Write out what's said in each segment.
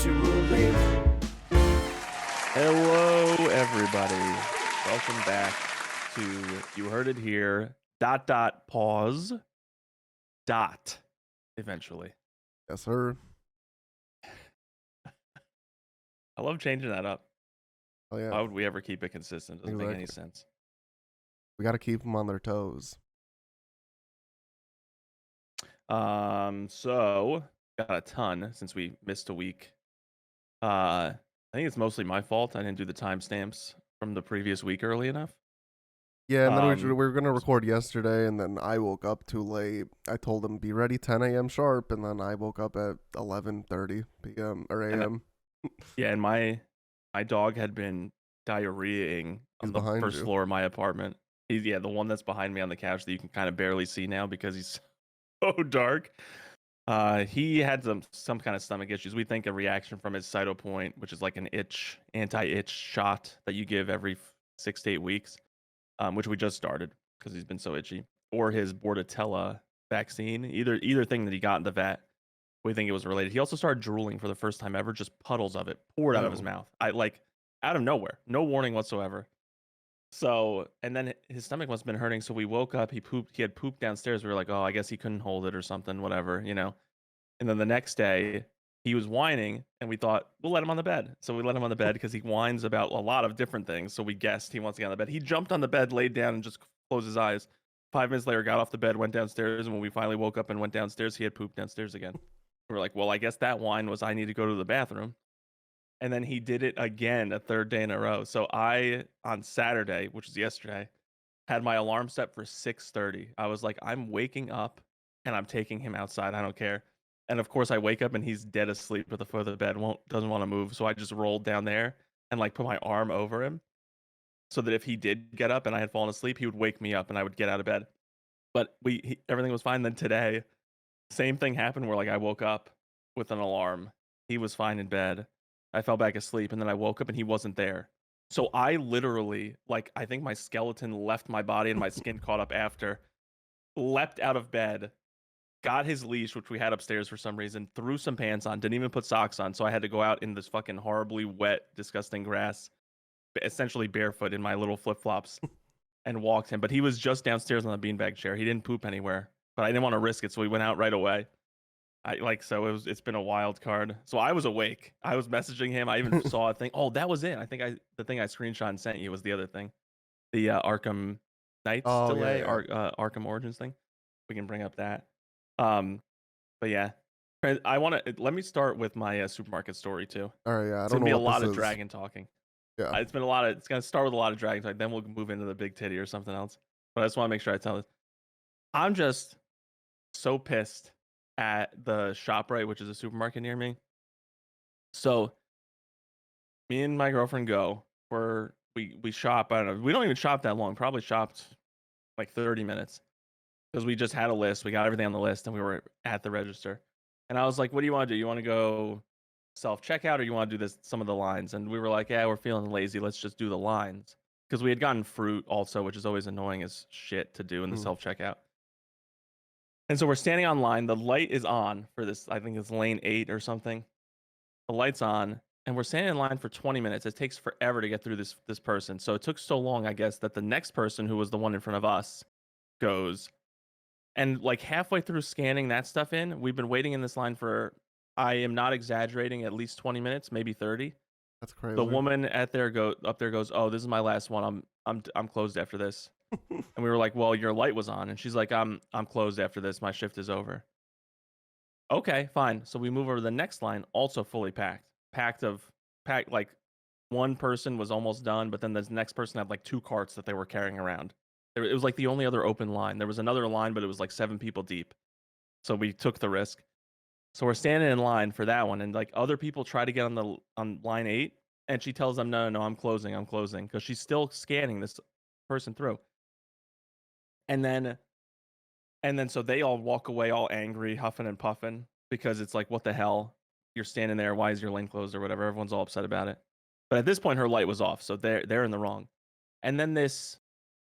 shrugging. Hello, everybody. Welcome back to You Heard It Here. ... Pause. ... Eventually. Yes, sir. I love changing that up. Oh yeah. Why would we ever keep it consistent? Doesn't make any sense. We got to keep them on their toes. So got a ton since we missed a week. I think it's mostly my fault. I didn't do the timestamps from the previous week early enough. Yeah, and then we were going to record yesterday, and then I woke up too late. I told them be ready 10 a.m. sharp, and then I woke up at 11:30 p.m. or a.m. Yeah, and my dog had been diarrheaing on the first floor of my apartment. He's the one that's behind me on the couch that you can kind of barely see now because he's so dark. He had some kind of stomach issues. We think a reaction from his Cytopoint, which is like an anti-itch shot that you give every 6 to 8 weeks, which we just started because he's been so itchy, or his Bordetella vaccine. Either thing that he got in the vet, we think it was related. He also started drooling for the first time ever, just puddles of it poured out of his mouth. Out of nowhere, no warning whatsoever. So, and then his stomach must have been hurting. So we woke up, he had pooped downstairs. We were like, oh, I guess he couldn't hold it or something, whatever, you know? And then the next day he was whining and we thought, we'll let him on the bed. So we let him on the bed because he whines about a lot of different things. So we guessed he wants to get on the bed. He jumped on the bed, laid down and just closed his eyes. 5 minutes later, got off the bed, went downstairs. And when we finally woke up and went downstairs, he had pooped downstairs again. We were like, well, I guess that whine was, I need to go to the bathroom. And then he did it again a third day in a row. So I, on Saturday, which is yesterday, had my alarm set for 6:30. I was like, I'm waking up and I'm taking him outside. I don't care. And of course, I wake up and he's dead asleep at the foot of the bed, doesn't want to move. So I just rolled down there and put my arm over him so that if he did get up and I had fallen asleep, he would wake me up and I would get out of bed. But everything was fine. Then today, same thing happened where I woke up with an alarm. He was fine in bed. I fell back asleep and then I woke up and he wasn't there. So I literally, I think my skeleton left my body and my skin caught up after, leapt out of bed, got his leash, which we had upstairs for some reason, threw some pants on, didn't even put socks on. So I had to go out in this fucking horribly wet, disgusting grass, essentially barefoot in my little flip-flops and walked him. But he was just downstairs on the beanbag chair. He didn't poop anywhere, but I didn't want to risk it. So we went out right away. It's been a wild card. So I was awake. I was messaging him. I even saw a thing. Oh, that was it. I think the thing I screenshot and sent you was the other thing. The Arkham Knights delay, yeah. Arkham Origins thing. We can bring up that. But yeah, let me start with my supermarket story too. All right, yeah. It's gonna be a lot of dragon talking. Yeah, it's gonna start with a lot of dragon talking. Then we'll move into the big titty or something else. But I just want to make sure I tell this. I'm just so pissed at the ShopRite, which is a supermarket near me. So me and my girlfriend go where we shop. I don't know. We don't even shop that long. Probably shopped 30 minutes because we just had a list. We got everything on the list and we were at the register. And I was like, what do you want to do? You want to go self-checkout or you want to do some of the lines? And we were like, yeah, we're feeling lazy. Let's just do the lines. Because we had gotten fruit also, which is always annoying as shit to do in the self-checkout. And so we're standing on line. The light is on for this. I think it's lane 8 or something. The light's on, and we're standing in line for 20 minutes. It takes forever to get through this person. So it took so long, I guess, that the next person who was the one in front of us goes. And halfway through scanning that stuff in, we've been waiting in this line for, I am not exaggerating, at least 20 minutes, maybe 30. That's crazy. The woman up there goes, oh, this is my last one. I'm closed after this. And we were like, well, your light was on. And she's like, I'm closed after this. My shift is over. Okay, fine. So we move over to the next line, also fully packed. Packed, one person was almost done, but then the next person had 2 carts that they were carrying around. It was the only other open line. There was another line, but it was 7 people deep. So we took the risk. So we're standing in line for that one. And other people try to get on line 8. And she tells them, no, I'm closing. Because she's still scanning this person through. And then so they all walk away all angry, huffing and puffing because it's what the hell? You're standing there. Why is your lane closed or whatever? Everyone's all upset about it. But at this point, her light was off. So they're in the wrong. And then this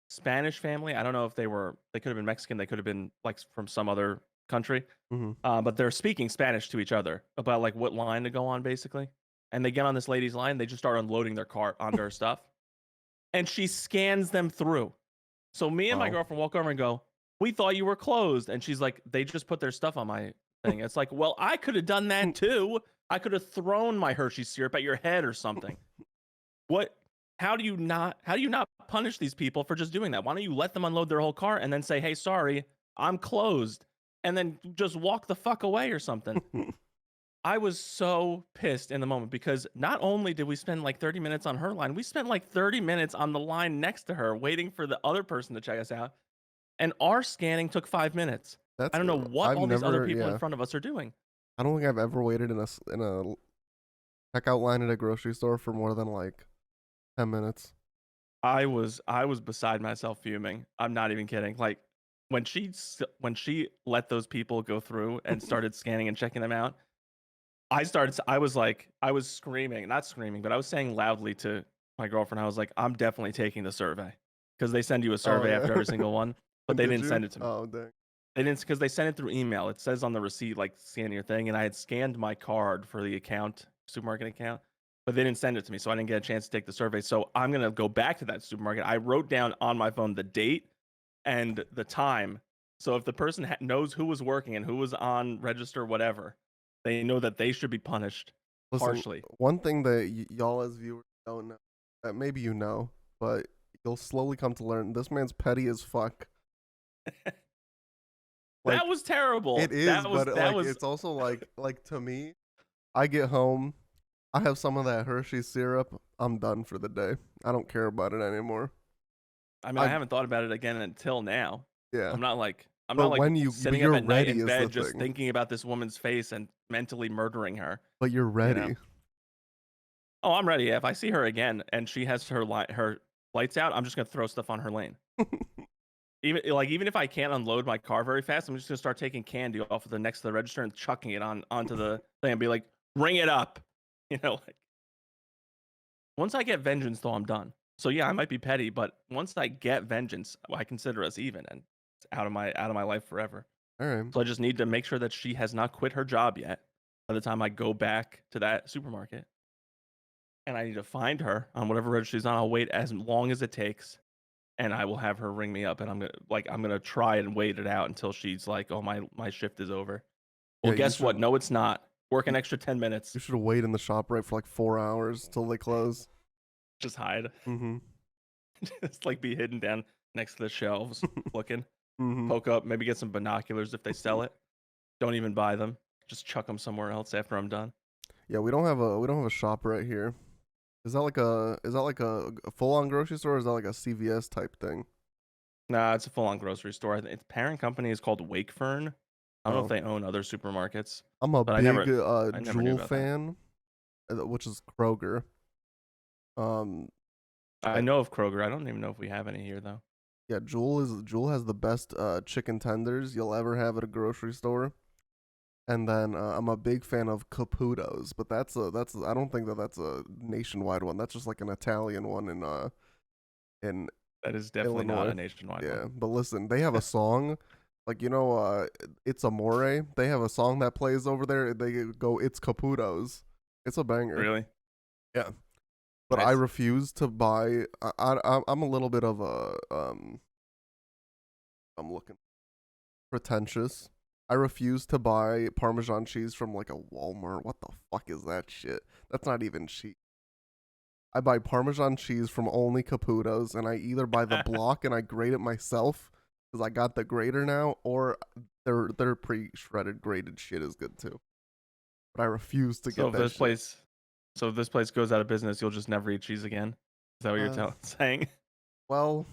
Spanish family, I don't know if they could have been Mexican. They could have been from some other country. Mm-hmm. But they're speaking Spanish to each other about like what line to go on, basically. And they get on this lady's line. They just start unloading their cart onto her stuff, and she scans them through. So me and my Wow. girlfriend walk over and go, "We thought you were closed," and she's like, "They just put their stuff on my thing." It's like, well, I could have done that too. I could have thrown my Hershey syrup at your head or something. What? How do you not punish these people for just doing that? Why don't you let them unload their whole cart and then say, "Hey, sorry, I'm closed," and then just walk the fuck away or something? I was so pissed in the moment because not only did we spend like 30 minutes on her line, we spent like 30 minutes on the line next to her waiting for the other person to check us out. And our scanning took 5 minutes. I That's don't know what I've all these other never people in yeah. front of us are doing. I don't think I've ever waited in a checkout line at a grocery store for more than like 10 minutes. I was beside myself fuming. I'm not even kidding. Like when she let those people go through and started scanning and checking them out, I was screaming, not screaming, but I was saying loudly to my girlfriend, I was like, "I'm definitely taking the survey." Because they send you a Oh survey yeah. after every single one, but they Did didn't you? send it to me. Oh dang. They didn't, because they sent it through email. It says on the receipt, like, scan your thing, and I had scanned my card for the account, supermarket account, but they didn't send it to me, so I didn't get a chance to take the survey. So I'm gonna go back to that supermarket. I wrote down on my phone the date and the time, so if the person knows who was working and who was on register, whatever, they know that they should be punished Listen, harshly. one thing that y'all as viewers don't know, that maybe you know, but you'll slowly come to learn, this man's petty as fuck. Like That was terrible. it is, but That like was it's also like to me, I get home, I have some of that Hershey syrup, I'm done for the day. I don't care about it anymore. I mean, I I haven't thought about it again until now. yeah. I'm But not like when sitting up you're at night ready in is the bed just thing. thinking about this woman's face and mentally murdering her, But you're you know? ready. Oh, I'm ready. Yeah, if I see her again and she has her lights out, I'm just gonna throw stuff on her lane. Even if I can't unload my car very fast, I'm just gonna start taking candy off of the next to the register and chucking it onto the thing and be like, "Ring it up," you know. Like, once I get vengeance, though, I'm done. So yeah, I might be petty, but once I get vengeance, I consider us even, and it's out of my life forever. All right. So I just need to make sure that she has not quit her job yet by the time I go back to that supermarket. And I need to find her on whatever register she's on. I'll wait as long as it takes, and I will have her ring me up. And I'm gonna try and wait it out until she's like, "Oh, my shift is over." Well, Yeah, guess what? No, it's not. Work an extra 10 minutes. you should wait in the shop right for like 4 hours till they close. Just hide. Mm-hmm. Just like be hidden down next to the shelves, looking. Mm-hmm. Poke up, maybe get some binoculars if they sell it. Don't even buy them. Just chuck them somewhere else after I'm done. Yeah, we don't have a shop right here. Is that like a full on grocery store or is that like a CVS type thing? Nah, it's a full-on grocery store. Its parent company is called Wakefern. I don't know if Oh. they own other supermarkets, I'm a but big I never knew Jewel about that. fan, which is Kroger. Um I uh, know of Kroger. I don't even know if we have any here though. yeah, Jewel has the best chicken tenders you'll ever have at a grocery store. And then I'm a big fan of Caputo's, but that's I don't think that's a nationwide one. That's just like an Italian one in That is definitely not Illinois. a nationwide Yeah, one. but listen, they have a song, like It's Amore. They have a song that plays over there. They go, "It's Caputo's." It's a banger. Really? Yeah, but I Nice. refuse to buy. I'm a little bit of a I'm looking pretentious. I refuse to buy Parmesan cheese from like a Walmart. What the fuck is that shit? That's not even cheap. I buy Parmesan cheese from only Caputo's, and I either buy the block and I grate it myself because I got the grater now, or their pre-shredded grated shit is good too. But I refuse to So get if that this shit. place, so if this place goes out of business, you'll just never eat cheese again. Is that what you're Uh, saying? well,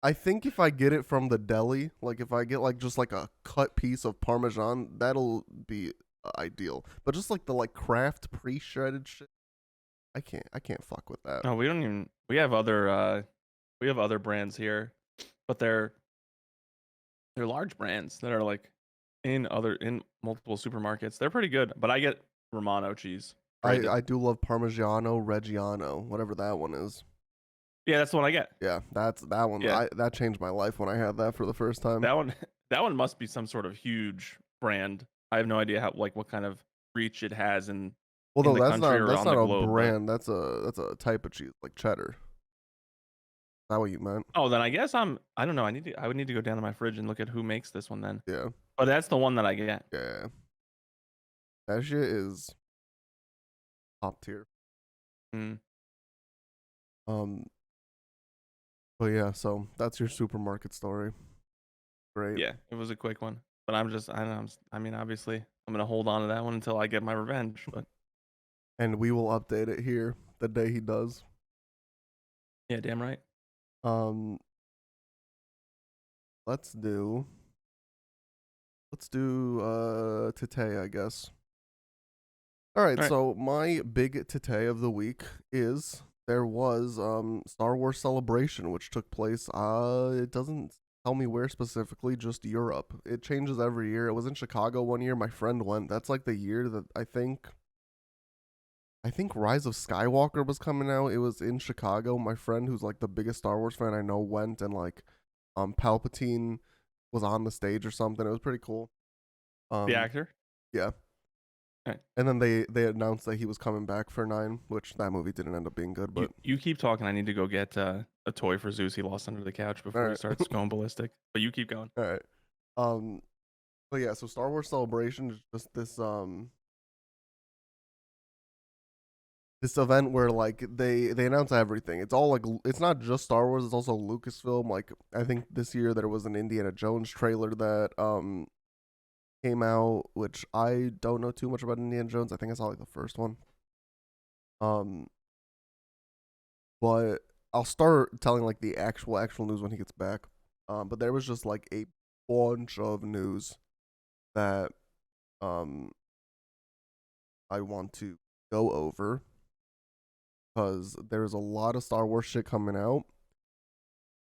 I think if I get it from the deli, like if I get like just like a cut piece of Parmesan, that'll be ideal. But just like the like craft pre-shredded shit, I can't fuck with that. No, we don't even. We have other brands here, but they're large brands that are like in multiple supermarkets. They're pretty good, but I get Romano cheese branded. I do love Parmigiano Reggiano, whatever that one is. Yeah, that's the one I get. Yeah, that's that one. Yeah, That changed my life when I had that for the first time. that one that one must be some sort of huge brand. I have no idea how like what kind of reach it has Well, in no, the country or that's on the not a globe, but brand. That's a type of cheese, like cheddar. Is that what you meant? oh, then I guess I don't know. I would need to go down to my fridge and look at who makes this one then. Yeah, But that's the one that I get. yeah. That shit is top tier. Mm, Um, but yeah, so that's your supermarket story. Great. yeah, it was a quick one. But I'm just I don't know. I mean, obviously, I'm gonna hold on to that one until I get my revenge. But And we will update it here the day he does. yeah, damn right. Um, let's do Tite, I guess. All right, All right. so my big Tite of the week is there was Star Wars Celebration, which took place. It doesn't tell me where specifically, just Europe. It changes every year. It was in Chicago one year. My friend went. That's like the year that I think Rise of Skywalker was coming out. It was in Chicago. My friend, who's like the biggest Star Wars fan I know, went, and like Palpatine was on the stage or something. It was pretty cool. The Um actor. yeah. All right. And then they announced that he was coming back for 9, which that movie didn't end up being good, but You keep talking. I need to go get a toy for Zeus. He lost under the couch all before he right. starts going ballistic. But you keep going. All right. Um but yeah, so Star Wars Celebration is just this event where like they announce everything. It's all like it's not just Star Wars, it's also Lucasfilm. Like I think this year there was an Indiana Jones trailer that came out, which I don't know too much about Indiana Jones. I think I saw like the first one. Um but I'll start telling like the actual news when he gets back. But there was just like a bunch of news that um I want to go over because there's a lot of Star Wars shit coming out.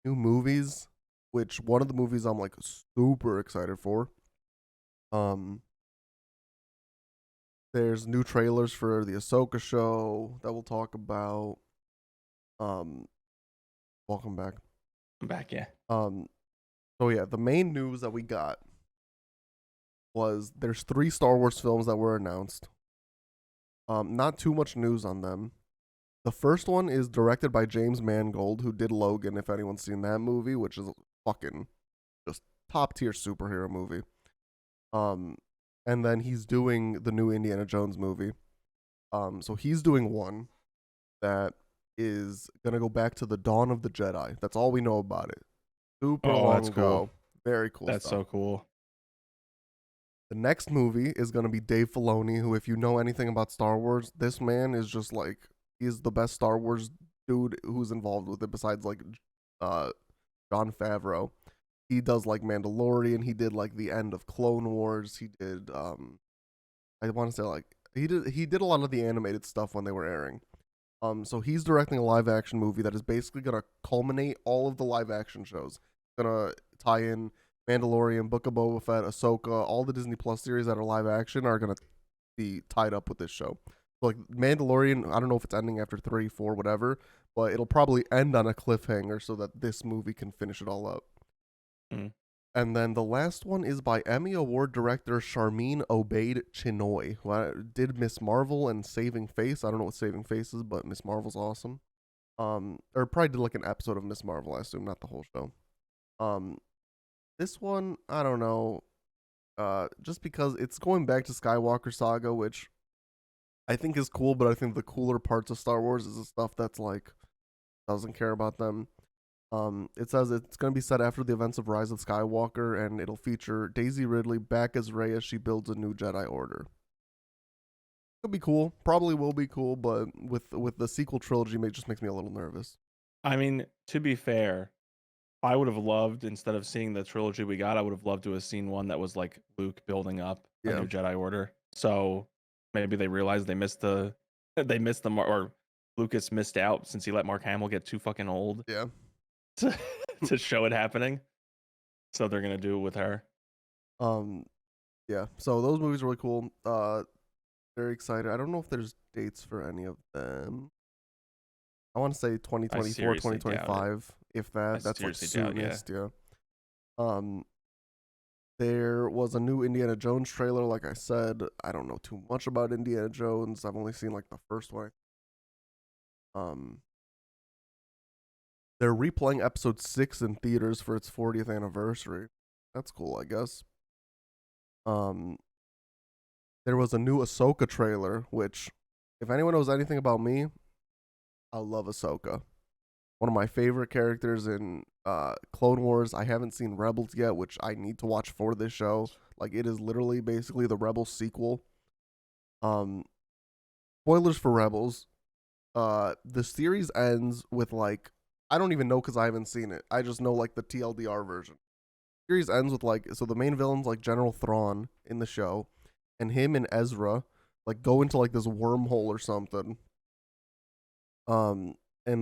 New movies, which one of the movies I'm like super excited for. Um there's new trailers for the Ahsoka show that we'll talk about. Um welcome back. I'm back. Yeah. Um so yeah, the main news that we got was there's 3 Star Wars films that were announced. Not too much news on them. The first one is directed by James Mangold, who did Logan, if anyone's seen that movie, which is fucking just top tier superhero movie. And then he's doing the new Indiana Jones movie. So he's doing one that is gonna go back to the Dawn of the Jedi. That's all we know about it. Super Oh, long that's cool. ago. Very cool That's stuff. so cool. The next movie is gonna be Dave Filoni, who, if you know anything about Star Wars, this man is just like he's the best Star Wars dude who's involved with it besides like uh Jon Favreau. He does like Mandalorian, he did like the end of Clone Wars, he did I want to say like he did a lot of the animated stuff when they were airing. So he's directing a live action movie that is basically gonna culminate all of the live action shows. Gonna tie in Mandalorian, Book of Boba Fett, Ahsoka, all the Disney Plus series that are live action are gonna be tied up with this show. So like Mandalorian, I don't know if it's ending after 3, 4, whatever, but it'll probably end on a cliffhanger so that this movie can finish it all up. Mm. And then the last one is by Emmy Award director Charmin Obaid Chinoy, who did Miss Marvel and Saving Face. I don't know what Saving Face is, but Miss Marvel's awesome. Or probably did like an episode of Miss Marvel, I assume, not the whole show. This one, I don't know. Just because it's going back to Skywalker Saga, which I think is cool, but I think the cooler parts of Star Wars is the stuff that's like doesn't care about them. It says it's going to be set after the events of Rise of Skywalker, and it'll feature Daisy Ridley back as Rey as she builds a new Jedi Order. Could be cool, probably will be cool, but with the sequel trilogy, it just makes me a little nervous. I mean, to be fair, I would have loved, instead of seeing the trilogy we got, I would have loved to have seen one that was like Luke building up a Yeah, new Jedi Order. So maybe they realized they missed the or Lucas missed out since he let Mark Hamill get too fucking old yeah. to to show it happening. So they're gonna do it with her. Um, yeah. So those movies are really cool. Very excited. I don't know if there's dates for any of them. I want to say 2024, seriously doubt it. 2025, if that. That's like Seriously doubt, yeah. soonest, yeah. Um, There was a new Indiana Jones trailer. Like I said, I don't know too much about Indiana Jones. I've only seen like the first one. Um, they're replaying episode 6 in theaters for its 40th anniversary. That's cool, I guess. Um, there was a new Ahsoka trailer, which, if anyone knows anything about me, I love Ahsoka. One of my favorite characters in Clone Wars. I haven't seen Rebels yet, which I need to watch for this show. Like, it is literally basically the Rebels sequel. Spoilers for Rebels. The series ends with like, I don't even know because I haven't seen it. I just know like the TLDR version. The series ends with like, so the main villain's like General Thrawn in the show, and him and Ezra like go into like this wormhole or something. And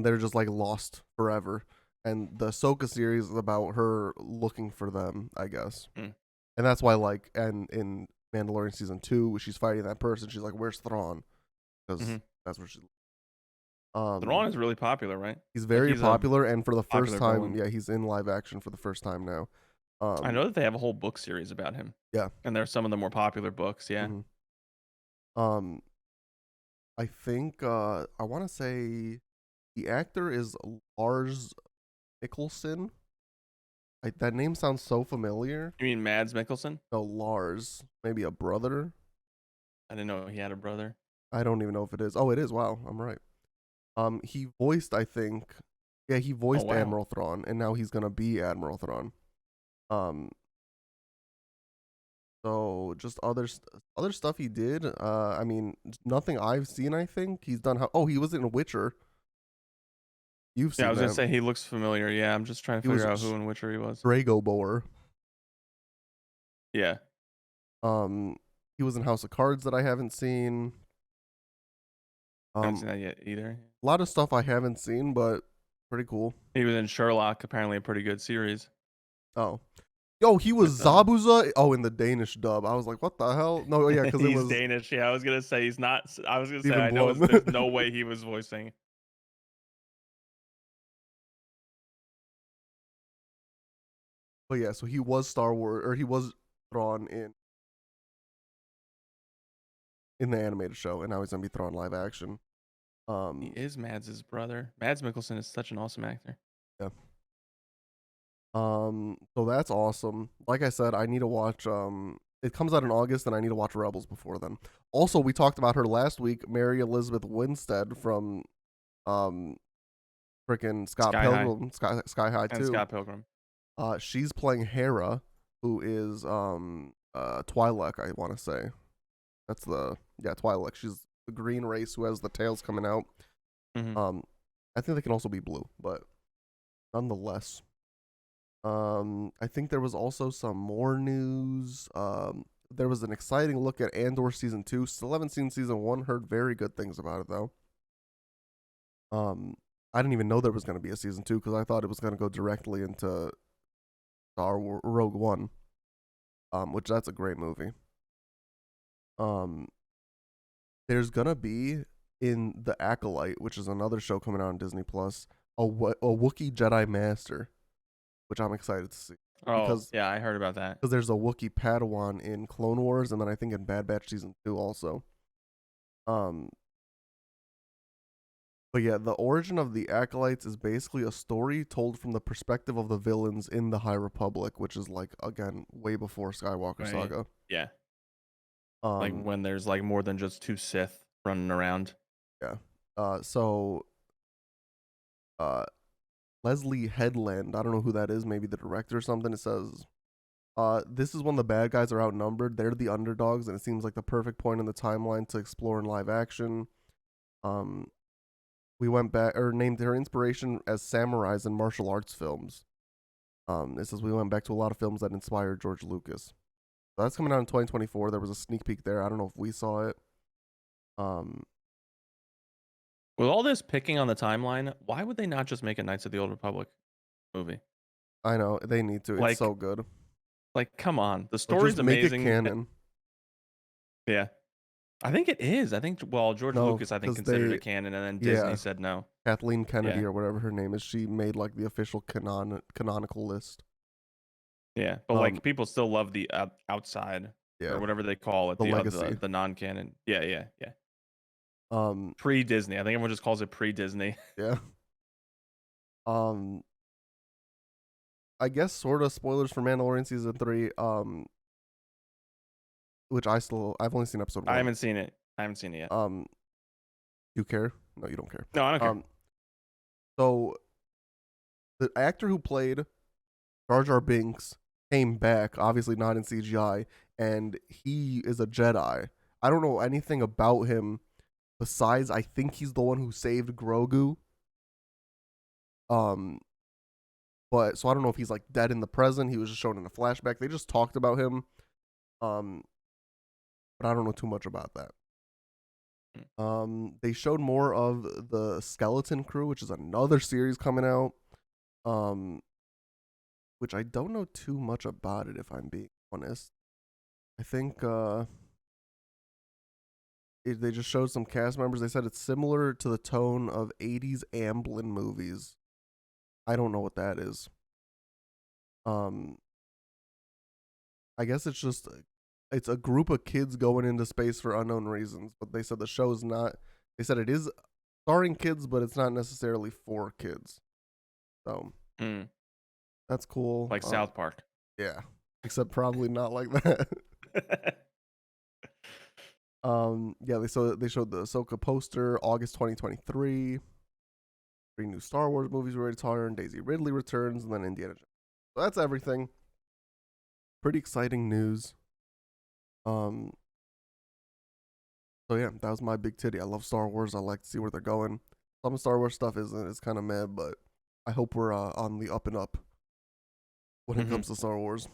they're just like lost forever. And the Ahsoka series is about her looking for them, I guess. And that's why like, and in Mandalorian season 2, she's fighting that person. She's like, "Where's Thrawn?" Because that's where she's. Thrawn is really popular, right? He's very he's popular, and for the first popular time, villain. yeah, he's in live action for the first time now. I know that they have a whole book series about him. Yeah, and they're some of the more popular books. Yeah. I think I want to say the actor is Lars Mikkelsen. That name sounds so familiar. You mean Mads Mikkelsen? No, Lars. Maybe a brother. I didn't know he had a brother. I don't even know if it is. Oh, it is. Wow, I'm right. He voiced, I think, yeah, he voiced Admiral Thrawn, and now he's gonna be Admiral Thrawn. So just other stuff he did. I mean, nothing I've seen. I think he's done. He was in Witcher. You've seen Yeah, I was that. gonna say he looks familiar. Yeah, I'm just trying to figure out who in Witcher he was. Dragobor. Yeah. He was in House of Cards that I haven't seen. I haven't seen that yet either. A lot of stuff I haven't seen, but pretty cool. He was in Sherlock, apparently a pretty good series. Oh. Yo, he was Zabuza. Oh, in the Danish dub. I was like, what the hell? No, yeah, because it was Danish. Yeah, I was gonna say he's not. I was gonna say I know there's no way he was voicing. But yeah, so he was Star Wars, or he was Thrawn in the animated show, and now he's gonna be Thrawn live action. He is Mads' brother. Mads Mikkelsen is such an awesome actor. Yeah. So that's awesome. Like I said, I need to watch. It comes out in August, and I need to watch Rebels before then. Also, we talked about her last week, Mary Elizabeth Winstead from, freaking Scott Pilgrim, Sky High too. Scott Pilgrim. She's playing Hera, who is Twi'lek, I want to say. That's Twi'lek. She's the green race who has the tails coming out. I think they can also be blue, but nonetheless. I think there was also some more news. There was an exciting look at Andor season 2. Still haven't seen season 1. Heard very good things about it though. I didn't even know there was going to be a season 2 because I thought it was going to go directly into Rogue One, which that's a great movie. There's gonna be in The Acolyte, which is another show coming out on Disney Plus, a Wookiee Jedi Master, which I'm excited to see. Because, yeah, I heard about that. Because there's a Wookiee Padawan in Clone Wars, and then I think in Bad Batch season 2 also. But yeah, the origin of the Acolytes is basically a story told from the perspective of the villains in the High Republic, which is like, again, way before Skywalker Saga. Yeah. Like when there's like more than just 2 Sith running around. Yeah. Leslie Headland, I don't know who that is, maybe the director or something. It says, this is when the bad guys are outnumbered. They're the underdogs, and it seems like the perfect point in the timeline to explore in live action. We went back, or named her inspiration as samurais and martial arts films. It says we went back to a lot of films that inspired George Lucas. So that's coming out in 2024. There was a sneak peek there. I don't know if we saw it. With all this picking on the timeline, why would they not just make a Knights of the Old Republic movie? I know they need to. It's so good. Like, come on, the story's amazing. Make it canon. Yeah, I think it is. I think George Lucas, I think, considered it canon, and then Disney said no. Kathleen Kennedy or whatever her name is, she made like the official canonical list. Yeah, but like Um, people still love the outside or yeah, whatever they call it, the the legacy. the non-canon. Yeah, yeah, yeah. Um, Pre-Disney. I think everyone just calls it pre-Disney. yeah. Um, I guess sort of spoilers for Mandalorian season 3. Which I've only seen episode I 1. haven't seen it. I haven't seen it yet. Um, you care? No, you don't care. No, I don't care. So the actor who played Jar Jar Binks came back, obviously not in CGI, and he is a Jedi. I don't know anything about him besides I think he's the one who saved Grogu. Um, but so I don't know if he's like dead in the present. He was just shown in a flashback. They just talked about him. Um, but I don't know too much about that. They showed more of the Skeleton Crew, which is another series coming out. Which I don't know too much about it if I'm being honest. I think they just showed some cast members. They said it's similar to the tone of 80s Amblin movies. I don't know what that is. Um, I guess it's a group of kids going into space for unknown reasons. But they said the show is not. They said it is starring kids, but it's not necessarily for kids. So that's cool. Like South Park. Yeah, except probably not like that. Yeah, they showed the Ahsoka poster, August 2023. 3 new Star Wars movies were return. Daisy Ridley returns, and then Indiana Jones. So that's everything. Pretty exciting news. So yeah, that was my big titty. I love Star Wars. I like to see where they're going. Some Star Wars stuff isn't. It's kind of mad, but I hope we're on the up and up when it comes to Star Wars.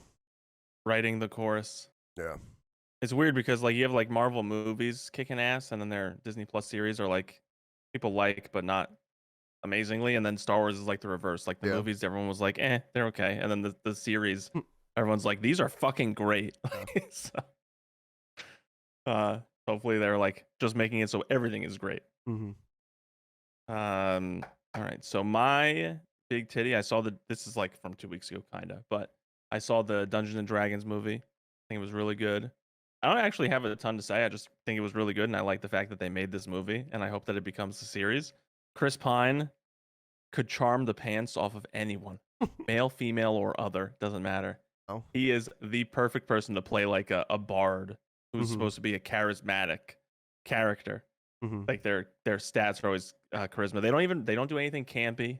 Writing the chorus. Yeah. It's weird because like you have like Marvel movies kicking ass, and then their Disney Plus series are like people like but not amazingly, and then Star Wars is like the reverse. Like the movies, everyone was like, they're okay, and then the series, everyone's like, these are fucking great. So, hopefully they're like just making it so everything is great. All right. So my big titty, I saw this is like from 2 weeks ago, kinda, but I saw the Dungeons and Dragons movie. I think it was really good. I don't actually have a ton to say. I just think it was really good, and I like the fact that they made this movie, and I hope that it becomes a series. Chris Pine could charm the pants off of anyone, male, female, or other, doesn't matter. Oh. He is the perfect person to play like a bard who's supposed to be a charismatic character. Like their stats are always charisma. They don't do anything campy.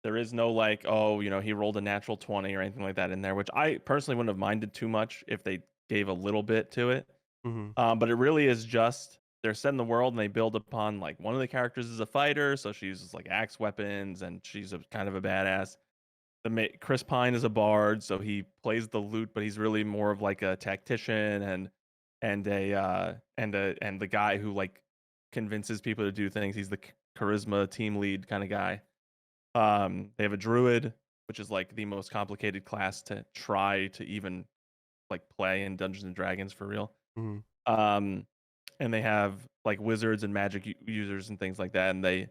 There is no like, oh, he rolled a natural 20 or anything like that in there, which I personally wouldn't have minded too much if they gave a little bit to it. But it really is just they're set in the world and they build upon like one of the characters is a fighter, so she uses like axe weapons and she's kind of a badass. Chris Pine is a bard, so he plays the lute, but he's really more of like a tactician and the guy who like convinces people to do things. He's the charisma team lead kind of guy. They have a druid, which is like the most complicated class to try to even like play in Dungeons and Dragons for real. And they have like wizards and magic users and things like that. And they,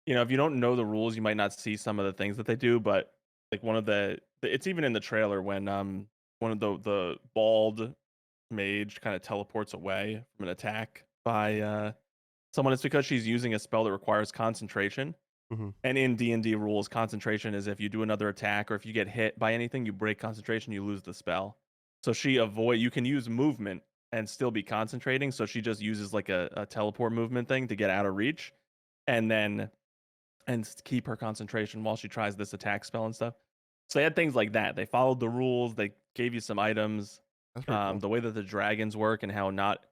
if you don't know the rules, you might not see some of the things that they do. But like it's even in the trailer when one of the bald mage kind of teleports away from an attack by someone. It's because she's using a spell that requires concentration. And in D&D rules, concentration is if you do another attack or if you get hit by anything, you break concentration, you lose the spell. So you can use movement and still be concentrating. So she just uses like a teleport movement thing to get out of reach and keep her concentration while she tries this attack spell and stuff. So they had things like that. They followed the rules. They gave you some items. Cool. The way that the dragons work and how not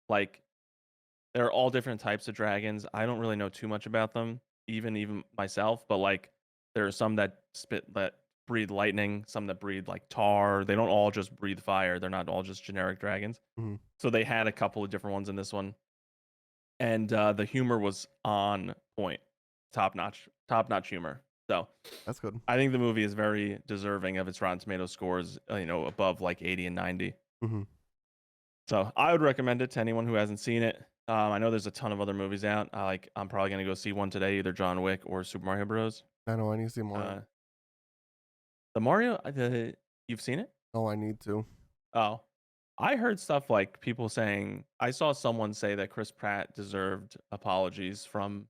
like there are all different types of dragons. I don't really know too much about them, even myself, but like there are some that breathe lightning, some that breathe like tar. They don't all just breathe fire. They're not all just generic dragons. So they had a couple of different ones in this one. And the humor was on point. Top notch humor. So that's good. I think the movie is very deserving of its Rotten Tomatoes scores, above like 80 and 90. So I would recommend it to anyone who hasn't seen it. I know there's a ton of other movies out. I'm probably gonna go see one today, either John Wick or Super Mario Bros. I know I need to see more. The Mario, You've seen it? Oh, I need to. Oh, I heard stuff like people saying. I saw someone say that Chris Pratt deserved apologies from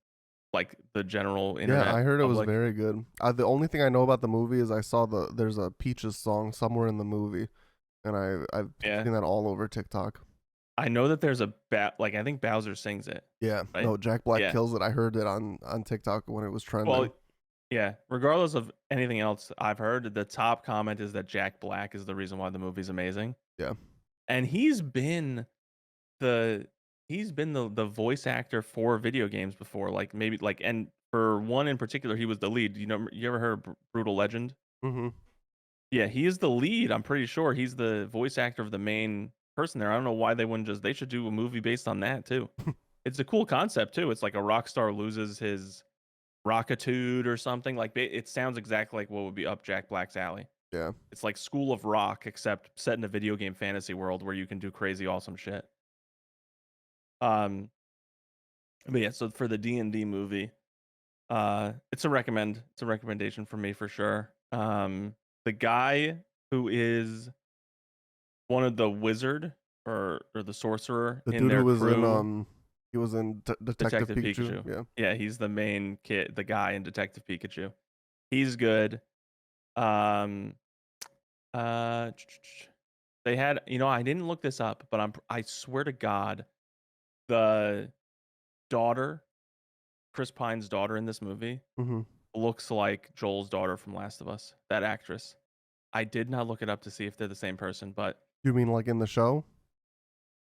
like the general Yeah, I internet heard it was public. very good. The only thing I know about the movie is I saw there's a Peaches song somewhere in the movie, and I've Yeah, seen that all over TikTok. I know that there's a like I think Bowser sings it, Yeah, right? no, Jack Black Yeah. kills it. I heard it on TikTok when it was Well, trending. yeah. Regardless of anything else I've heard, the top comment is that Jack Black is the reason why the movie's amazing, Yeah. and the he's been the voice actor for video games before, like maybe like and for one in particular, he was the lead. You ever heard of Brutal Legend? Mhm. Yeah, he is the lead. I'm pretty sure he's the voice actor of the main person there. I don't know why they wouldn't just. They should do a movie based on that too. It's a cool concept too. It's like a rock star loses his rockitude or something. Like it sounds exactly like what would be up Jack Black's alley. Yeah. It's like School of Rock, except set in a video game fantasy world where you can do crazy, awesome shit. Um, but yeah, so for the D&D movie, it's a recommendation for me for sure. The guy who is one of the wizard or the sorcerer The in dude who their was in crew, he was in Detective Detective Pikachu. Pikachu. Yeah. Yeah, he's the main kid, the guy in Detective Pikachu. He's good. Um, uh, they had, I didn't look this up, but I swear to God, the daughter, Chris Pine's daughter in this movie, Mhm. looks like Joel's daughter from Last of Us. That actress. I did not look it up to see if they're the same person, but You mean like in the show?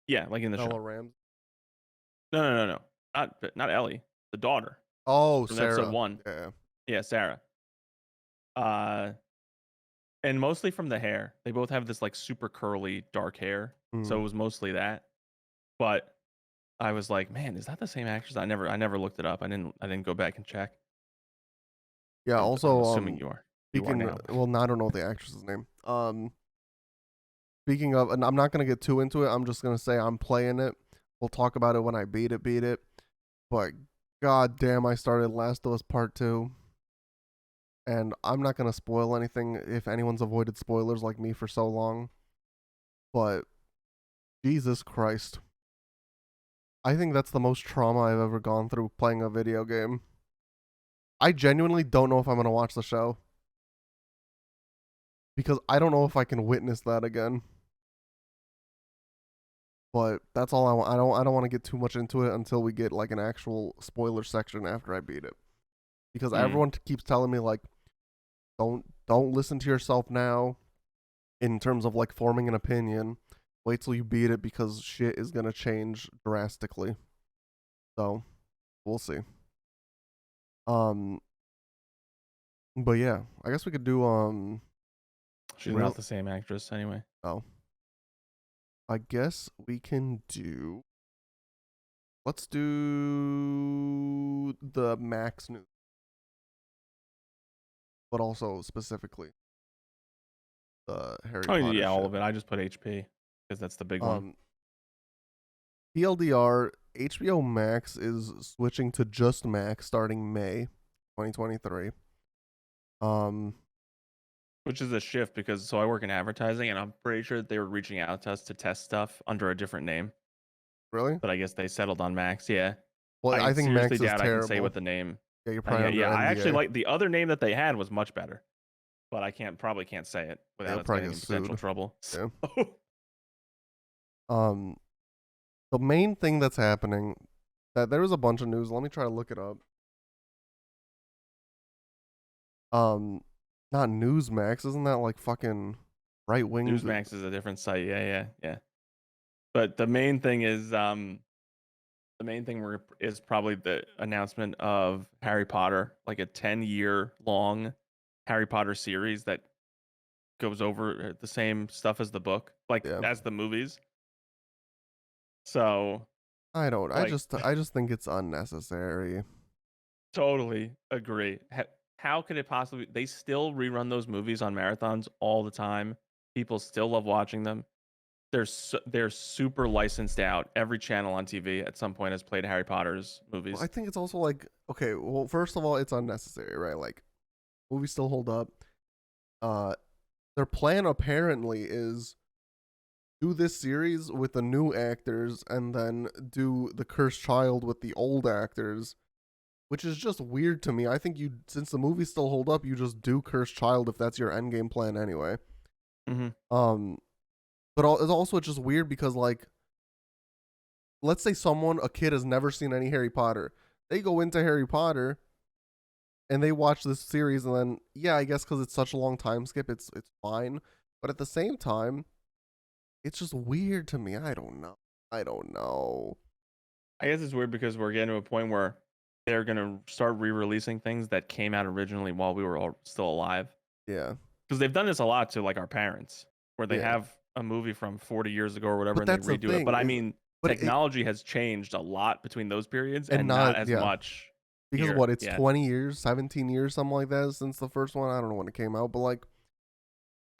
yeah, like in the show. Bella Ramsey. No. Not Ellie, the daughter Oh, from episode Sarah. 1. Yeah. Yeah, Sarah. Uh, and mostly from the hair. They both have this like super curly dark hair, so Mm. it was mostly that. But I was like, man, is that the same actress? I never looked it up. I didn't go back and check. Yeah. I'm Also, assuming you are. You are speaking. now. Well, no, I don't know the actress's name. Speaking of, and I'm not gonna get too into it. I'm just gonna say I'm playing it. We'll talk about it when I beat it. Beat it. But god damn, I started Last of Us Part 2. And I'm not gonna spoil anything if anyone's avoided spoilers like me for so long. But Jesus Christ. I think that's the most trauma I've ever gone through playing a video game. I genuinely don't know if I'm gonna watch the show. Because I don't know if I can witness that again. But that's all I want. I don't want to get too much into it until we get like an actual spoiler section after I beat it. Because Mm. everyone keeps telling me like don't listen to yourself now in terms of like forming an opinion. Wait till you beat it because shit is gonna change drastically. So we'll see. Um but yeah, I guess we could do She's real not the same actress anyway. oh. I guess we can do let's do the Max news. But also specifically the Harry Oh Potter yeah, all shit. of it. I just put HP because that's the big one. TLDR, HBO Max is switching to just Max starting May 2023. Which is a shift because so I work in advertising and I'm pretty sure that they were reaching out to us to test stuff under a different name. Really? But I guess they settled on Max. Yeah. Well, I I think seriously Max is doubt I can say terrible. what the name. Yeah, you're probably Yeah, under yeah. I actually NDA. like the other name that they had was much better, but I probably can't say it Yeah, without you'll us probably getting get in potential sued. trouble. Yeah. So, Um, the main thing that's happening that there was a bunch of news. Let me try to look it up. Not Newsmax. Isn't that like fucking right wing? Newsmax is a different site. Yeah. But the main thing is is probably the announcement of Harry Potter, like a 10-year long Harry Potter series that goes over the same stuff as the book, like Yeah. as the movies. So, I don't. like, I just think it's unnecessary. totally agree. How could it possibly? They still rerun those movies on marathons all the time. People still love watching them. They're super licensed out. Every channel on TV at some point has played Harry Potter's Well, movies. I think it's also like okay. Well, first of all, it's unnecessary, right? Like movies still hold up. Uh, their plan apparently is do this series with the new actors and then do the Cursed Child with the old actors, which is just weird to me. I think you, since the movies still hold up, you just do Cursed Child if that's your end game plan anyway. Mm-hmm. But it's also just weird because like, let's say a kid has never seen any Harry Potter, they go into Harry Potter and they watch this series, and then yeah, I guess because it's such a long time skip, it's fine. But at the same time, it's just weird to me. I don't know. I don't know. I guess it's weird because we're getting to a point where they're gonna start re-releasing things that came out originally while we were all still alive. Yeah. Because they've done this a lot to like our parents, where they Yeah. have a movie from 40 years ago or whatever, But and they that's the redo it. But thing. I mean, But technology has changed a lot between those periods, and and not not as yeah. much Because here. what, it's Yeah. 20 years, 17 years, something like that since the first one. I don't know when it came out, but like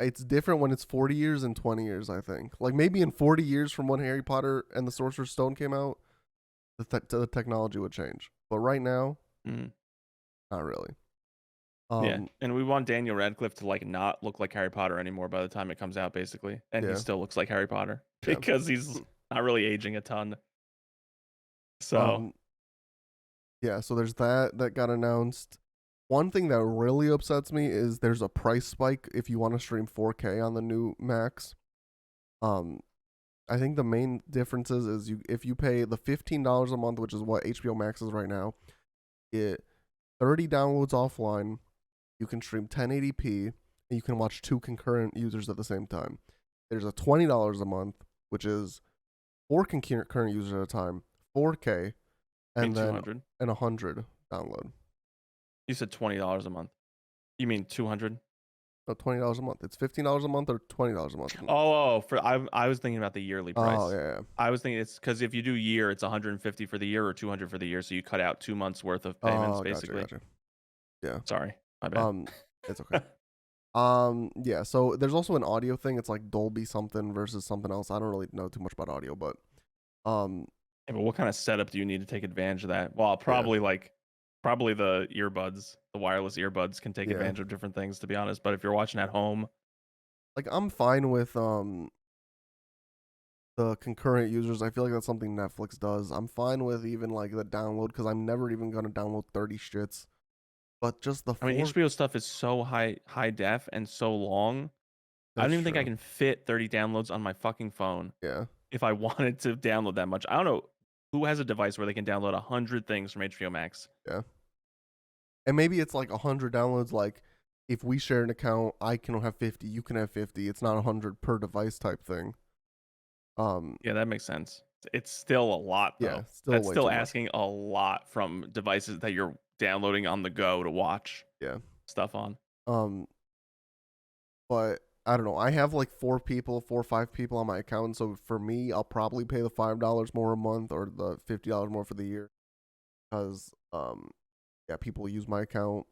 it's different when it's 40 years and 20 years, I think. Like maybe in 40 years from when Harry Potter and the Sorcerer's Stone came out, the technology would change. But right now, Mm. not really. Yeah, and we want Daniel Radcliffe to like not look like Harry Potter anymore by the time it comes out, basically, and he Yeah. still looks like Harry Potter Yeah. because he's not really aging a ton. So Um yeah, so there's that got announced. One thing that really upsets me is there's a price spike if you want to stream 4K on the new Max. I think the main difference is if you pay the $15 a month, which is what HBO Max is right now, it 30 downloads offline, you can stream 1080p, and you can watch 2 concurrent users at the same time. There's a $20 a month, which is 4 concurrent users at a time, 4K, and then 200. and 100 download. You said $20 a month. You mean 200? No, $20 a month. It's $15 a month or $20 a month. Oh, for I was thinking about the yearly price. Oh yeah. I was thinking it's because if you do year, it's 150 for the year or 200 for the year, so you cut out 2 months worth of payments, basically. Gotcha. Yeah. Sorry, my bad. It's okay. Yeah. So there's also an audio thing. It's like Dolby something versus something else. I don't really know too much about audio, but Yeah, but what kind of setup do you need to take advantage of that? Well, probably the earbuds, the wireless earbuds can take advantage of different things, to be honest. But if you're watching at home, like I'm fine with the concurrent users. I feel like that's something Netflix does. I'm fine with even like the download because I'm never even gonna download 30 shits. But just the I mean, HBO stuff is so high def and so long. I don't even think I can fit 30 downloads on my fucking phone. Yeah. If I wanted to download that much, I don't know who has a device where they can download 100 things from HBO Max. Yeah. And maybe it's like 100 downloads. Like if we share an account, I can have 50, you can have 50. It's not 100 per device type thing. Yeah, that makes sense. It's still a lot though. Yeah, That's still asking a lot from devices that you're downloading on the go to watch stuff on. But I don't know. I have like 4 or 5 people on my account, so for me, I'll probably pay the $5 more a month or the $50 more for the year, because yeah, people use my account.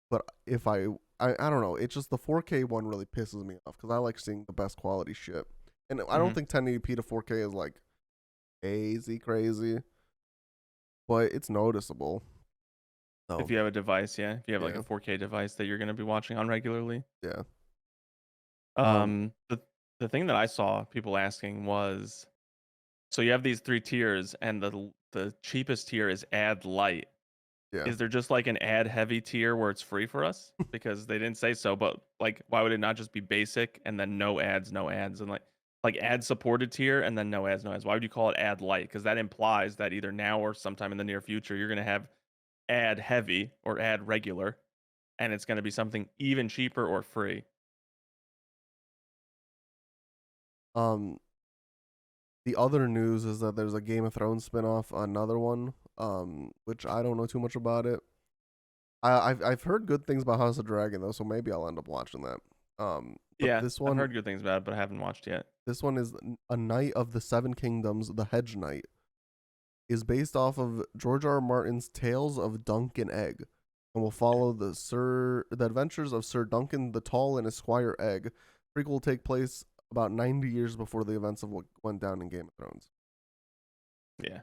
But if I don't know, it's just the 4K one really pisses me off because I like seeing the best quality shit, and I don't think 1080p to 4K is like crazy, but it's noticeable. So, if you have a device, if you have like a 4K device that you're going to be watching on regularly. Yeah. The thing that I saw people asking was, so you have these 3 tiers, and the cheapest tier is ad light. Yeah. Is there just like an ad heavy tier where it's free for us? Because they didn't say so, but like, why would it not just be basic and then no ads, and like ad supported tier and then no ads, no ads? Why would you call it ad light? Because that implies that either now or sometime in the near future, you're going to have ad heavy or ad regular, and it's going to be something even cheaper or free. The other news is that there's a Game of Thrones spinoff, another one, which I don't know too much about it. I've heard good things about House of Dragon though, so maybe I'll end up watching that. Yeah, this one, I've heard good things about it, but I haven't watched yet. This one is A Knight of the Seven Kingdoms, The Hedge Knight, is based off of George R. R. Martin's Tales of Dunk and Egg, and will follow the adventures of Sir Duncan the Tall and his Squire Egg. Prequel will take place about 90 years before the events of what went down in Game of Thrones. Yeah.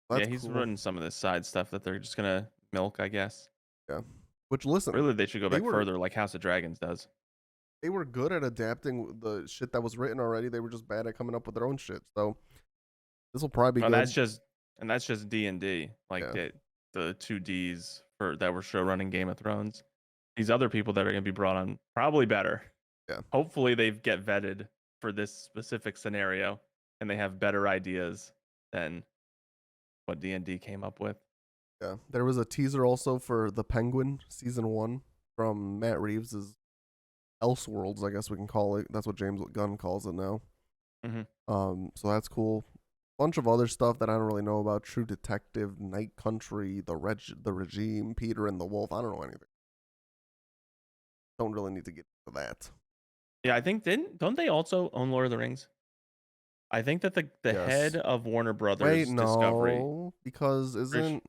That's he's cool. running some of this side stuff that they're just gonna milk, I guess. Yeah. Which, listen, really, they should go back further, like House of Dragons does. they were good at adapting the shit that was written already. They were just bad at coming up with their own shit. So this will probably be Well, good. that's just D&D, like Yeah, the two Ds for that were show running Game of Thrones. These other people that are going to be brought on probably better. yeah, Hopefully they get vetted for this specific scenario and they have better ideas than what D&D came up with. yeah. There was a teaser also for The Penguin season 1 from Matt Reeves's Elseworlds, I guess we can call it. That's what James Gunn calls it now. Mm-hmm. So that's cool. Bunch of other stuff that I don't really know about. True Detective, Night Country, the Regime, Peter and the Wolf. I don't know anything. Don't really need to get into that. Yeah, I think don't they also own Lord of the Rings? I think that the head Yes. of Warner Wait, Brothers Discovery, no, because Rich,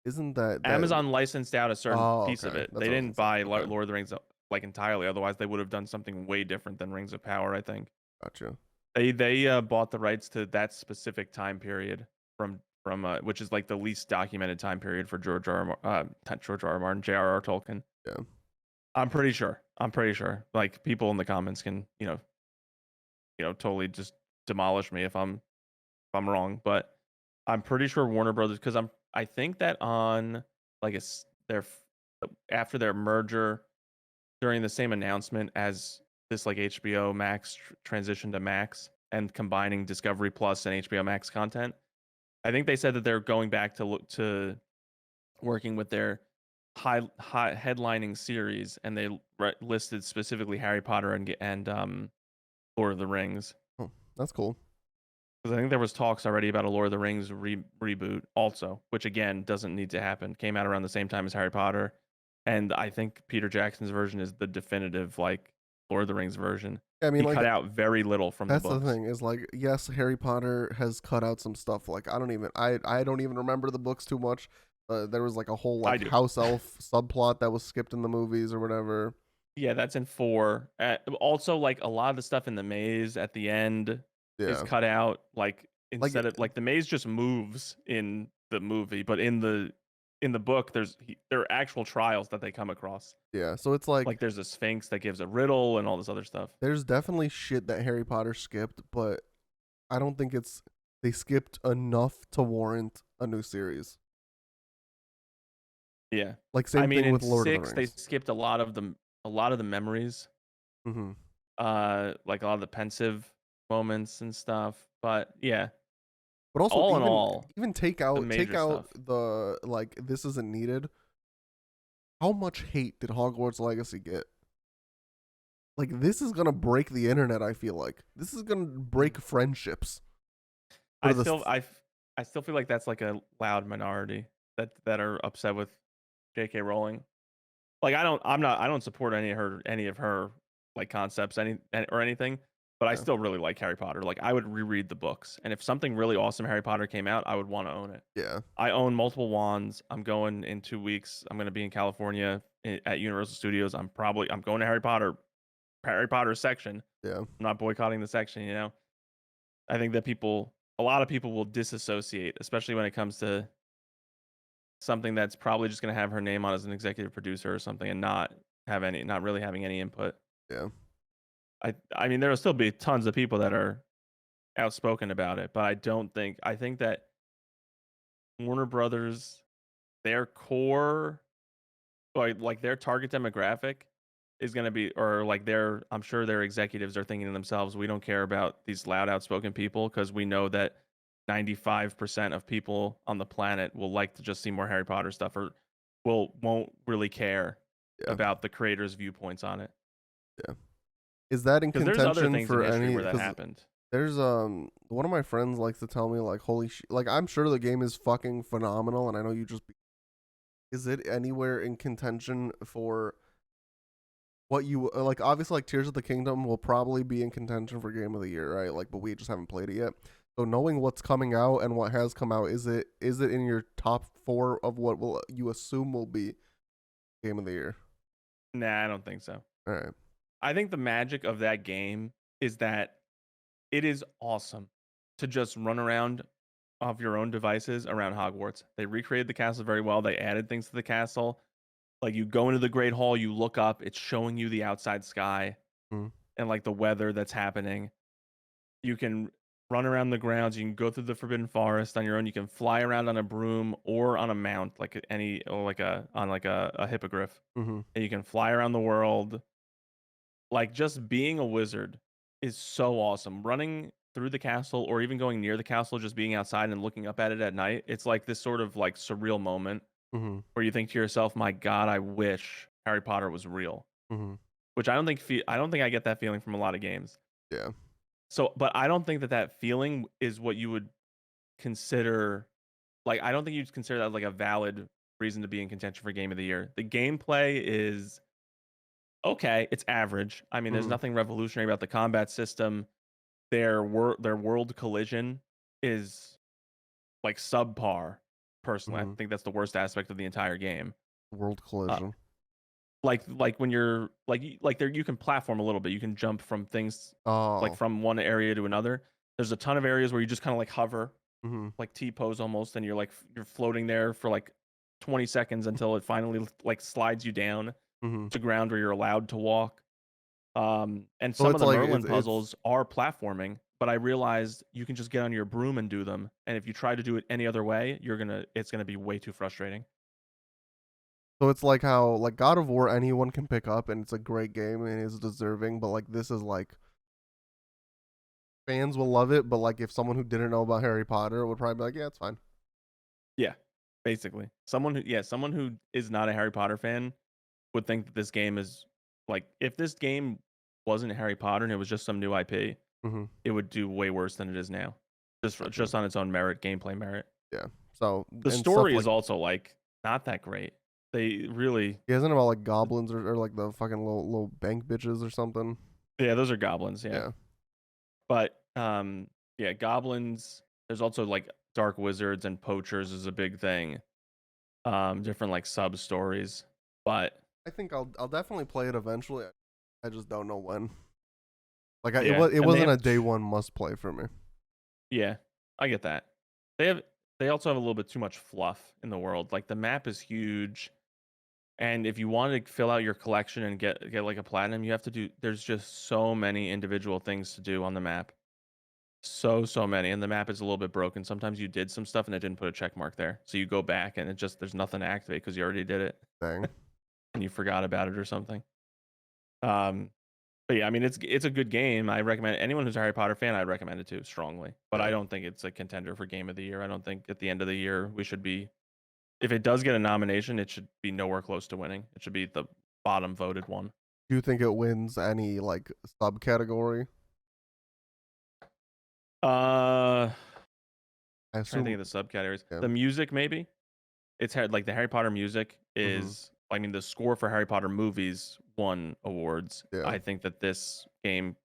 isn't that? Amazon licensed out a certain Oh, piece of okay. it. That's They what I was didn't gonna say. buy Okay, Lord of the Rings like entirely. Otherwise, they would have done something way different than Rings of Power. I think gotcha. they bought the rights to that specific time period from which is like the least documented time period for not George R. R. Martin, J.R.R. Tolkien. Yeah, I'm pretty sure. I'm pretty sure. Like people in the comments can totally just demolish me if I'm wrong, but I'm pretty sure Warner Brothers, because I think that on like their after their merger, during the same announcement as this like HBO Max transition to Max and combining Discovery Plus and HBO Max content, I think they said that they're going back to look to working with their high headlining series, and they listed specifically Harry Potter and Lord of the Rings. oh, that's cool. Because I think there was talks already about a Lord of the Rings reboot also, which again doesn't need to happen. Came out around the same time as Harry Potter, and I think Peter Jackson's version is the definitive like Lord of the Rings version. I mean, He like cut out very little from the that's the books. thing is like, yes, Harry Potter has cut out some stuff. Like I don't even remember the books too much. There was like a whole I like do. house elf subplot that was skipped in the movies or whatever. Yeah, that's in 4. Also, like a lot of the stuff in the maze at the end is Yeah, cut out. Like like instead of like the maze just moves in the movie, but in the book, there are actual trials that they come across. yeah. So it's like Like there's a sphinx that gives a riddle and all this other stuff. there's definitely shit that Harry Potter skipped, but I don't think they skipped enough to warrant a new series. Yeah. Like I same mean, thing in with Lord of the 6 they Rings. skipped a lot of the memories, Mm-hmm. like a lot of the pensive moments and stuff. But yeah, But also all in even all, even the take major out stuff. the like this isn't needed. How much hate did Hogwarts Legacy get? Like this is gonna break the internet. I feel like this is gonna Mhm. break friendships for I this. still I f- I still feel like that's like a loud minority that are upset with J.K. Rowling. Like I don't support any of her like concepts or anything, but I Yeah, still really like Harry Potter. Like I would reread the books, and if something really awesome Harry Potter came out, I would want to own it. yeah, I own multiple wands. I'm going in 2 weeks. I'm going to be in California at Universal Studios. I'm going to Harry Potter section. yeah, I'm not boycotting the section. I think that a lot of people will disassociate, especially when it comes to something that's probably just going to have her name on as an executive producer or something, and not really having any input. yeah. I mean, there will still be tons of people that are outspoken about it, but I think that Warner Brothers, their core, like their target demographic is going to be, or like I'm sure their executives are thinking to themselves, we don't care about these loud outspoken people because we know that 95% of people on the planet will like to just see more Harry Potter stuff, or won't really care Yeah, about the creators viewpoints on it, yeah. Is that in because there's other contention things in for history any? where that Because happened. there's one of my friends likes to tell me like holy shit, like I'm sure the game is fucking phenomenal, and I know you just. Is it anywhere in contention for what you like? Obviously, like Tears of the Kingdom will probably be in contention for Game of the Year, right? Like, but we just haven't played it yet. So knowing what's coming out and what has come out, is it in your top 4 of what will you assume will be Game of the Year? Nah, I don't think so. All right. I think the magic of that game is that it is awesome to just run around off your own devices around Hogwarts. They recreated the castle very well. They added things to the castle. Like you go into the Great Hall, you look up, it's showing you the outside sky. Mm-hmm. and like the weather that's happening. You can run around the grounds. You can go through the Forbidden Forest on your own. You can fly around on a broom or on a mount, like any or like a hippogriff, Mm-hmm. and you can fly around the world. Like just being a wizard is so awesome. Running through the castle or even going near the castle, just being outside and looking up at it at night, it's like this sort of like surreal moment Mm-hmm. where you think to yourself, "My God, I wish Harry Potter was real." Mm-hmm. Which I don't think I get that feeling from a lot of games. Yeah. So, but I don't think that that feeling is what you would consider like I don't think you'd consider that like a valid reason to be in contention for game of the year. The gameplay is okay, it's average. I mean, there's Mm-hmm. nothing revolutionary about the combat system. Their world collision is like subpar. Personally, I Mm-hmm. think that's the worst aspect of the entire game. World Uh, collision. like when you're like there, you can platform a little bit. You can jump from things like Oh. from one area to another. There's a ton of areas where you just kind of like hover, Mm-hmm. like T pose almost, and you're floating there for like 20 seconds until it finally like slides you down Mm-hmm. to ground where you're allowed to walk. And So some of it's the like Merlin it's puzzles are platforming, but I realized you can just get on your broom and do them. And if you try to do it any other way, it's gonna be way too frustrating. so it's like how like God of War anyone can pick up and it's a great game and is deserving, but like this is like fans will love it, but like if someone who didn't know about Harry Potter would probably be like, yeah, it's fine. Yeah, basically, someone who is not a Harry Potter fan would think that this game is like if this game wasn't Harry Potter and it was just some new IP, Mm-hmm. it would do way worse than it is now. Gotcha. Just on its own merit, gameplay merit. Yeah. So The and stuff story like is also like not that great. They really he isn't about like goblins or like the fucking little bank bitches or something. yeah, those are goblins, yeah. Yeah. But yeah, goblins. There's also like dark wizards and poachers is a big thing. Different like sub stories. But I think I'll definitely play it eventually. I just don't know when. Like yeah, it and they wasn't have a day one must play for me. yeah, I get that. They have they also have a little bit too much fluff in the world. Like the map is huge. And if you want to fill out your collection and get like a platinum, you have to do there's just so many individual things to do on the map. So many. And the map is a little bit broken. Sometimes you did some stuff and it didn't put a check mark there. So you go back and it just there's nothing to activate because you already did it Dang. and you forgot about it or something. Um but yeah, I mean it's a good game. I recommend anyone who's a Harry Potter fan, I'd recommend it too strongly. But I Yeah. don't think it's a contender for game of the year. I don't think at the end of the year we should be if it does get a nomination, it should be nowhere close to winning. It should be the bottom voted one. Do you think it wins any like subcategory? Uh, I trying to assume. think of the subcategories. Yeah. The music, maybe. Like the Harry Potter music Mm-hmm. is. I mean, the score for Harry Potter movies won awards. Yeah. I think that this game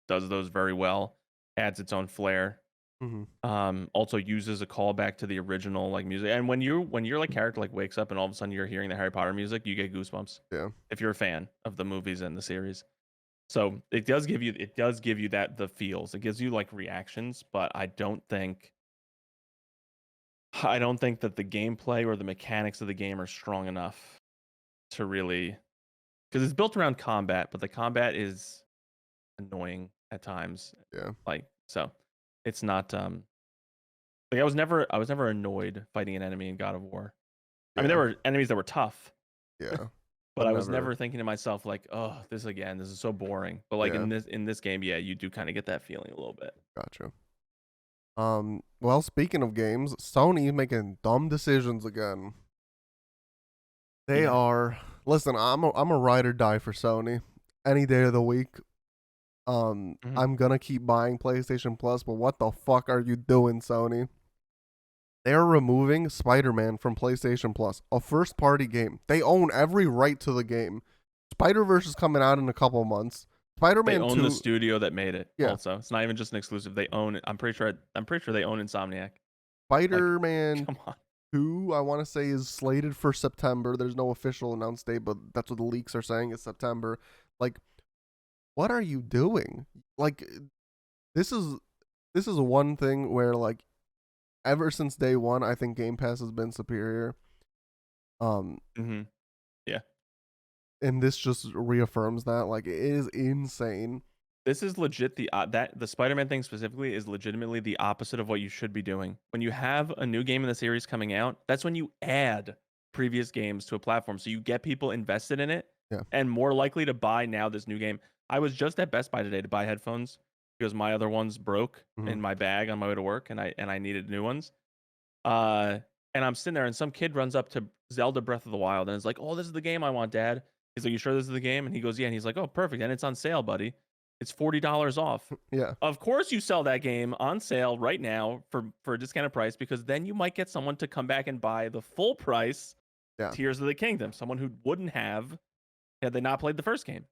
does those very well. Adds its own flair. Mm-hmm. Also uses a callback to the original like music. And when your like character like wakes up and all of a sudden you're hearing the Harry Potter music, you get goosebumps. Yeah. If you're a fan of the movies and the series. So it does give you that the feels. It gives you like reactions, but I don't think that the gameplay or the mechanics of the game are strong enough to really because it's built around combat, but the combat is annoying at times. Yeah. Like so, it's not like I was never annoyed fighting an enemy in God of War. I mean, there Yeah. were enemies that were tough, Yeah. but But I was never. never thinking to myself like, "Oh, this again. This is so boring." But like Yeah. in this game, yeah, you do kind of get that feeling a little bit. Gotcha. Well, speaking of games, Sony making dumb decisions again. They Yeah. are. Listen, I'm a ride or die for Sony. Any day of the week. Mhm. I'm gonna keep buying PlayStation Plus, but what the fuck are you doing, Sony? They're removing Spider-Man from PlayStation Plus, a first-party game. They own every right to the game. Spider-Verse is coming out in a couple months. They Spider-Man own the 2, studio that made it. yeah. Also, it's not even just an exclusive. They own it. I'm pretty sure they own Insomniac. Like, Spider-Man come on. 2, I want to say, is slated for September. There's no official announced date, but that's what the leaks are saying is September. Like, what are you doing? Like, this is one thing where like ever since day one, I think Game Pass has been superior. Um, Hmm. Yeah. and this just reaffirms that. Like, it is insane. This is legit that the Spider-Man thing specifically is legitimately the opposite of what you should be doing. When you have a new game in the series coming out, that's when you add previous games to a platform so you get people invested in it Yeah. and more likely to buy now this new game. I was just at Best Buy today to buy headphones because my other ones broke in my bag on my way to work and I needed new ones. Uh and I'm sitting there and some kid runs up to Zelda Breath of the Wild and is like, "Oh, this is the game I want, Dad." He's like, "You sure this is the game?" And he goes, "Yeah." And he's like, "Oh, perfect. And it's on sale, buddy. It's $40 off." Yeah. Of course you sell that game on sale right now for a discounted price because then you might get someone to come back and buy the full price Yeah. Tears of the Kingdom, someone who wouldn't have had they not played the first game.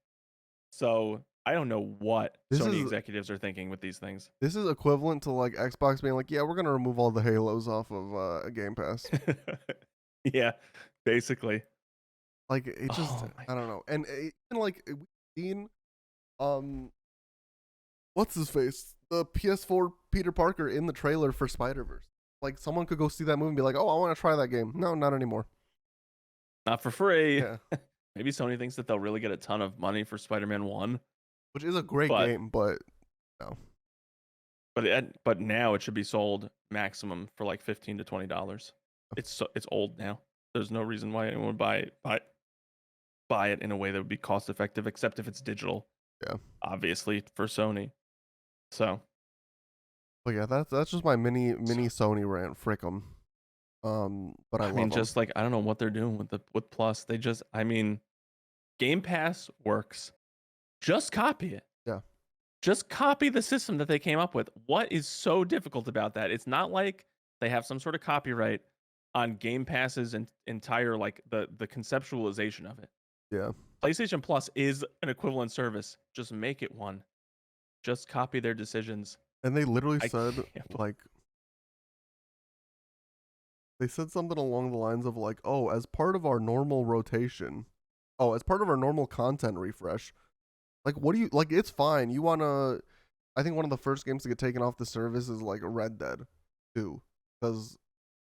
So, I don't know what This Sony is executives are thinking with these things. this is equivalent to like Xbox being like, "Yeah, we're gonna remove all the Halos off of Game Pass." Yeah, basically. Like, it just, Oh my I don't god. know. And even like we've seen, um, what's his face, the PS4 Peter Parker in the trailer for Spider Verse. Like, someone could go see that movie and be like, "Oh, I want to try that game." No, not anymore. Not for free. Yeah, Maybe Sony thinks that they'll really get a ton of money for Spider-Man 1, which is a great but game, but no. but now it should be sold maximum for like $15 to $20. It's old now. There's no reason why anyone would buy it in a way that would be cost effective, except if it's digital. Yeah. Obviously for Sony. So, But yeah, that's just my mini so Sony rant. Frick 'em. But I I mean, love them. just like I don't know what they're doing with Plus. They just, I mean, Game Pass works. Just copy it. Yeah. Just copy the system that they came up with. What is so difficult about that? It's not like they have some sort of copyright on Game Pass's entire like the conceptualization of it. Yeah. PlayStation Plus is an equivalent service. Just make it one. Just copy their decisions. And they literally I said can't. like they said something along the lines of like, "Oh, as part of our normal rotation, oh, as part of our normal content refresh, like, what do you like? It's fine. You wanna? I think one of the first games to get taken off the service is like Red Dead 2, because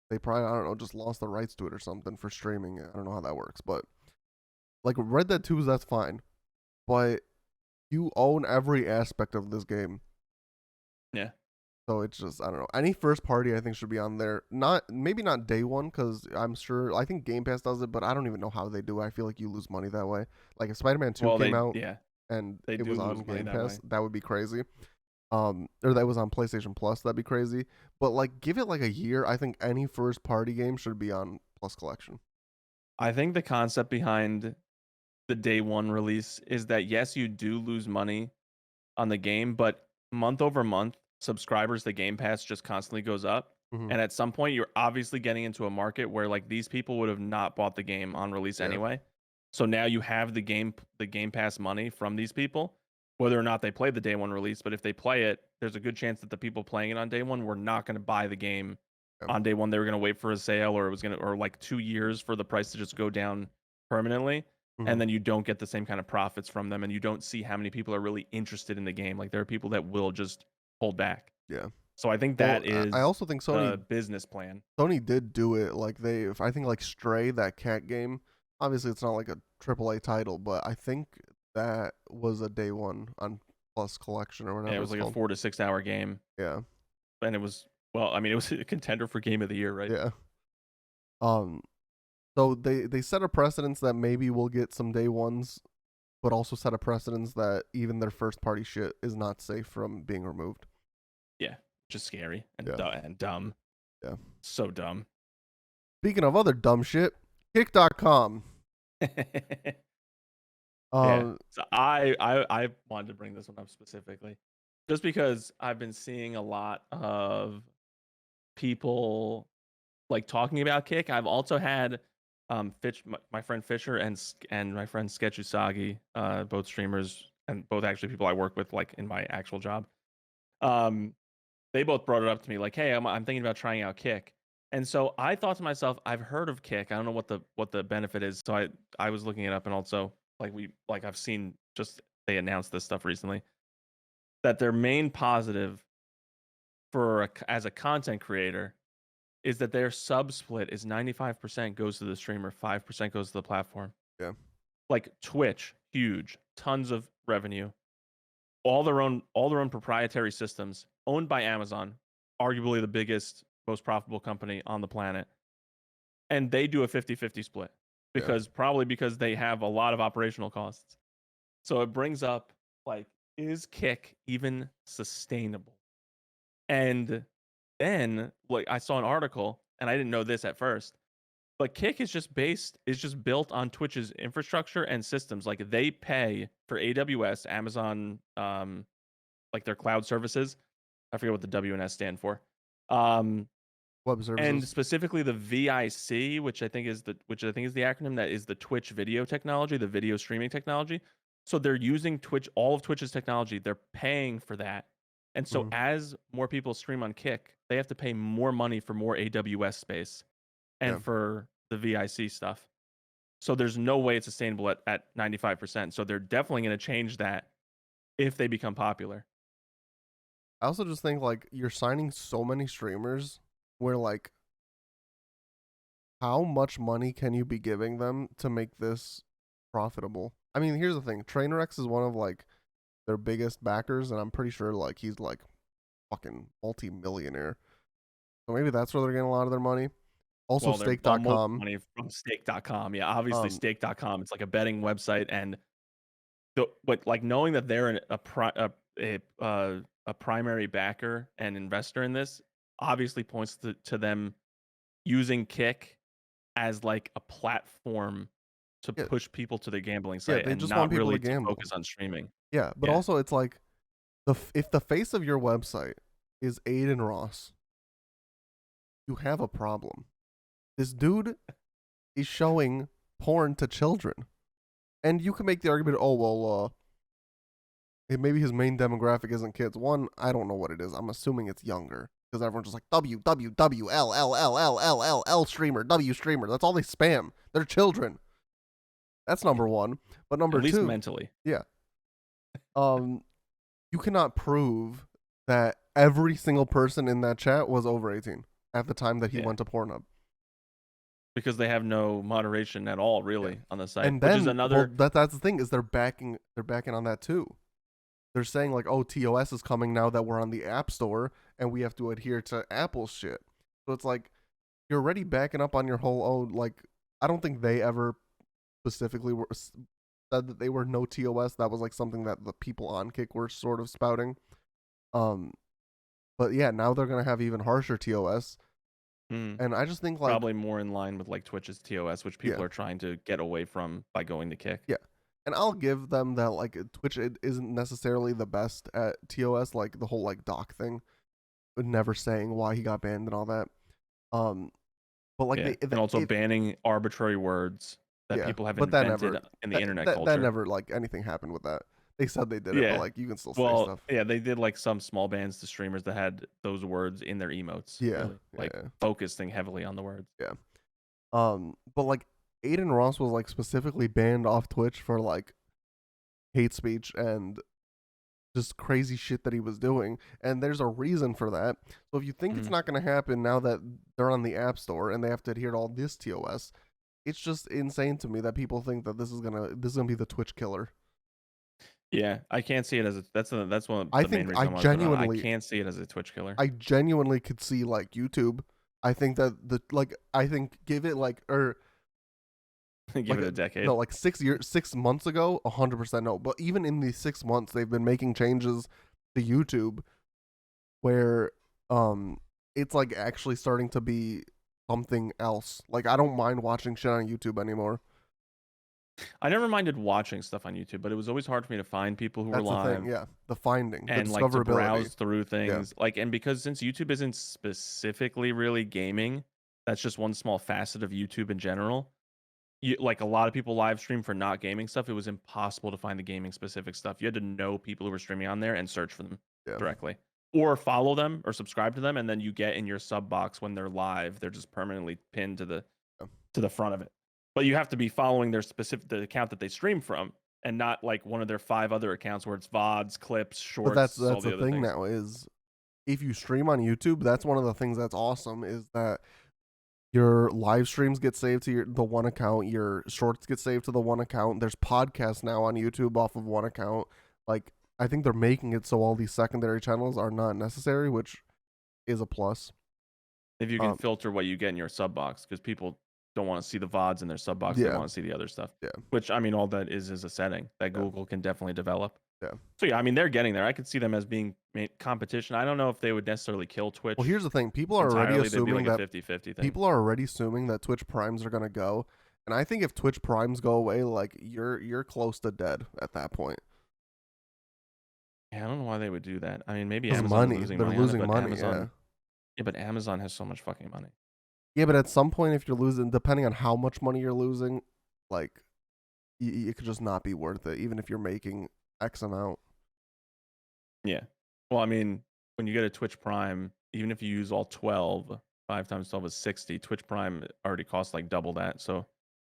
they probably, I don't know, just lost the rights to it or something for streaming. I don't know how that works, but like Red Dead 2, that's fine. But you own every aspect of this game. Yeah. So it's just, I don't know. Any first party I think should be on there. Not, maybe not day one, because I'm sure, I think Game Pass does it, but I don't even know how they do it. I feel like you lose money that way. Like if Spider-Man 2 Well, came out yeah, and they it do was on lose money Game that Pass, way. that would be crazy. Or that was on PlayStation Plus, that'd be crazy. But like, give it like a year. I think any first party game should be on Plus Collection. I think the concept behind the day one release is that yes, you do lose money on the game, but month over month, subscribers to Game Pass just constantly goes up. Mm-hmm. And at some point, you're obviously getting into a market where like these people would have not bought the game on release Yeah. anyway. So now you have the Game Pass money from these people, whether or not they play the day one release. But if they play it, there's a good chance that the people playing it on day one were not going to buy the game Yeah. on day one. They were going to wait for a sale, or it was going to, or like 2 years for the price to just go down permanently. Mm-hmm. And then you don't get the same kind of profits from them, and you don't see how many people are really interested in the game. Like there are people that will just hold back. Yeah. So I think Well, that I is also think the business plan. Sony did do it. Like I think like Stray, that cat game. Obviously, it's not like a AAA title, but I think that was a day one on Plus Collection or whatever Yeah, it was it's like a called. 4 to 6 hour game, Yeah, and it was, well, I mean, it was a contender for Game of the Year, right? yeah. Um, so they set a precedence that maybe we'll get some day ones, but also set a precedence that even their first party shit is not safe from being removed. Yeah, just scary and Yeah. and dumb. Yeah. So dumb. Speaking of other dumb shit, Kick.com. Yeah. Um, So I wanted to bring this one up specifically, just because I've been seeing a lot of people like talking about Kick. I've also had my friend Fisher and my friend Sketch Usagi, both streamers and both actually people I work with like in my actual job. Um, they both brought it up to me like, "Hey, I'm thinking about trying out Kick." And so I thought to myself, I've heard of Kick. I don't know what the benefit is. So I was looking it up, and also like I've seen just they announced this stuff recently that their main positive as a content creator is that their sub split is 95% goes to the streamer, 5% goes to the platform. Yeah. Like Twitch, huge, tons of revenue, all their own proprietary systems, owned by Amazon, arguably the biggest, most profitable company on the planet. And they do a 50-50 split Yeah. because they have a lot of operational costs. So it brings up, like, is Kick even sustainable? And then, like, I saw an article, and I didn't know this at first, but Kick is just built on Twitch's infrastructure and systems. Like, they pay for AWS, Amazon, like their cloud services. I forget what the WNS stand for. Web And services. specifically the VIC, which I think is the acronym that is the Twitch video technology, the video streaming technology. So they're using Twitch, all of Twitch's technology. They're paying for that. And so Mhm. as more people stream on Kick, they have to pay more money for more AWS space Yeah. and for the VIC stuff. So there's no way it's sustainable at 95%. So they're definitely going to change that if they become popular. I also just think like you're signing so many streamers where like how much money can you be giving them to make this profitable? I mean, here's the thing. Trainwrecks is one of like their biggest backers, and I'm pretty sure like he's like fucking multi-millionaire. So maybe that's where they're getting a lot of their money. Also Well, they're most stake.com. money from stake.com. Yeah, obviously Um stake.com. It's like a betting website, and but like knowing that they're a primary backer and investor in this obviously points to them using Kick as like a platform to yeah, push people to the gambling yeah, site they and just want not people to really to gamble. focus on streaming. Yeah, but Yeah. also it's like if the face of your website is Aiden Ross, you have a problem. This dude is showing porn to children. And you can make the argument, oh well, maybe his main demographic isn't kids. One, I don't know what it is. I'm assuming it's younger because everyone's just like WWWLLLLLLL streamer, W streamer. That's all they spam. They're children. That's number one. But At number least two, mentally. yeah, you cannot prove that every single person in that chat was over 18 at the time that he Yeah. went to Pornhub. Because they have no moderation at all, really, Yeah. on the site. And Which is then, well, another that's the thing is they're backing on that too. They're saying like, oh, TOS is coming now that we're on the App Store and we have to adhere to Apple's shit. So it's like you're already backing up on your whole own. Like, I don't think they ever specifically said that they were no TOS. That was like something that the people on Kick were sort of spouting. But yeah, now they're gonna have even harsher TOS. And I just think like probably more in line with like Twitch's TOS, which people yeah, are trying to get away from by going to Kick. yeah. And I'll give them that like Twitch isn't necessarily the best at TOS, like the whole like doc thing, never saying why he got banned and all that. But like Yeah. And also banning arbitrary words that yeah, people have but that invented never in the internet that culture. never like anything happened with that. They said they did it, but Yeah. like you can still say Well, stuff. yeah, they did like some small bans to streamers that had those words in their emotes. Yeah, Really. Like yeah. focusing heavily on the words. Yeah. But like Aiden Ross was like specifically banned off Twitch for like hate speech and just crazy shit that he was doing, and there's a reason for that. So if you think it's not going to happen now that they're on the App Store and they have to adhere to all this TOS, it's just insane to me that people think that this is gonna be the Twitch killer. Yeah, I can't see it as that's one of the I main think reasons I can't see it as a Twitch killer. I genuinely could see like YouTube. I think that I think give it like Give like it a decade. No, like 6 months ago, 100% no. But even in these 6 months, they've been making changes to YouTube where it's like actually starting to be something else. Like I don't mind watching shit on YouTube anymore. I never minded watching stuff on YouTube, but it was always hard for me to find people who were That's the live. thing, yeah. The finding, And the like to discoverability. browse through things. Like, and because since YouTube isn't specifically really gaming, that's just one small facet of YouTube in general. Like a lot of people live stream for not gaming stuff. It was impossible to find the gaming specific stuff. You had to know people who were streaming on there and search for them directly, or follow them or subscribe to them, and then you get in your sub box when they're live. They're just permanently pinned to the front of it. But you have to be following their the account that they stream from, and not like one of their 5 other accounts where it's VODs, clips, shorts. But that's all the thing now is if you stream on YouTube, that's one of the things that's awesome is that Your live streams get saved to the one account. Your shorts get saved to the one account. There's podcasts now on YouTube off of one account. Like, I think they're making it so all these secondary channels are not necessary, which is a plus. If you can filter what you get in your sub box, because people don't want to see the VODs in their sub box, they want to see the other stuff. Yeah. Which, I mean, all that is a setting that Google can definitely develop. Yeah. So yeah, I mean, they're getting there. I could see them as being competition. I don't know if they would necessarily kill Twitch. Well, here's the thing: people are already assuming like that a 50-50 thing. People are already assuming that Twitch Primes are gonna go, and I think if Twitch Primes go away, like you're close to dead at that point. Yeah, I don't know why they would do that. I mean, maybe Amazon money. They're losing money. Amazon, yeah, but Amazon has so much fucking money. Yeah, but at some point, if you're losing, depending on how much money you're losing, like it could just not be worth it, even if you're making X amount. Yeah. Well, I mean, when you get a Twitch Prime, even if you use all 12, 5 times 12 is 60. Twitch Prime already costs like double that. So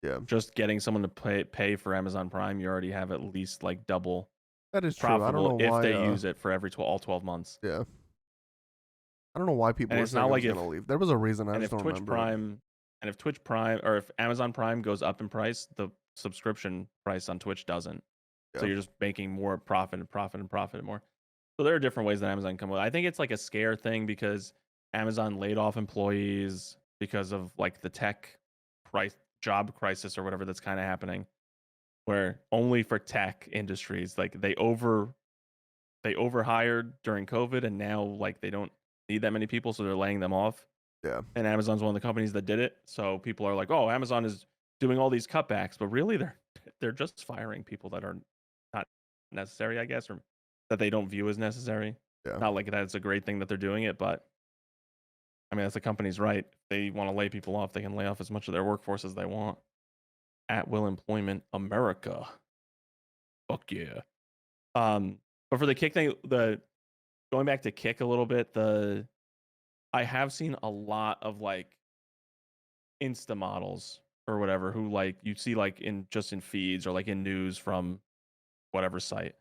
yeah, just getting someone to pay for Amazon Prime, you already have at least like double. That is profitable true. I don't know if why they use it for all 12 months. Yeah. I don't know why people are saying it's gonna leave. There was a reason. I just don't remember. And if Twitch Prime or if Amazon Prime goes up in price, the subscription price on Twitch doesn't. Yeah. So you're just making more profit and more. So there are different ways that Amazon can come with. I think it's like a scare thing because Amazon laid off employees because of like the tech job crisis or whatever that's kind of happening, where only for tech industries, like they overhired during COVID and now like they don't need that many people, so they're laying them off. Yeah. And Amazon's one of the companies that did it. So people are like, "Oh, Amazon is doing all these cutbacks," but really they're just firing people that are not necessary, I guess, or that they don't view as necessary. Yeah. Not like that's a great thing that they're doing it, but I mean, that's the company's right. If they want to lay people off, they can lay off as much of their workforce as they want. At will employment, America. Fuck yeah. But for the Kick thing, going back to Kick a little bit, I have seen a lot of like Insta models or whatever who like you see like in feeds or like in news from whatever site,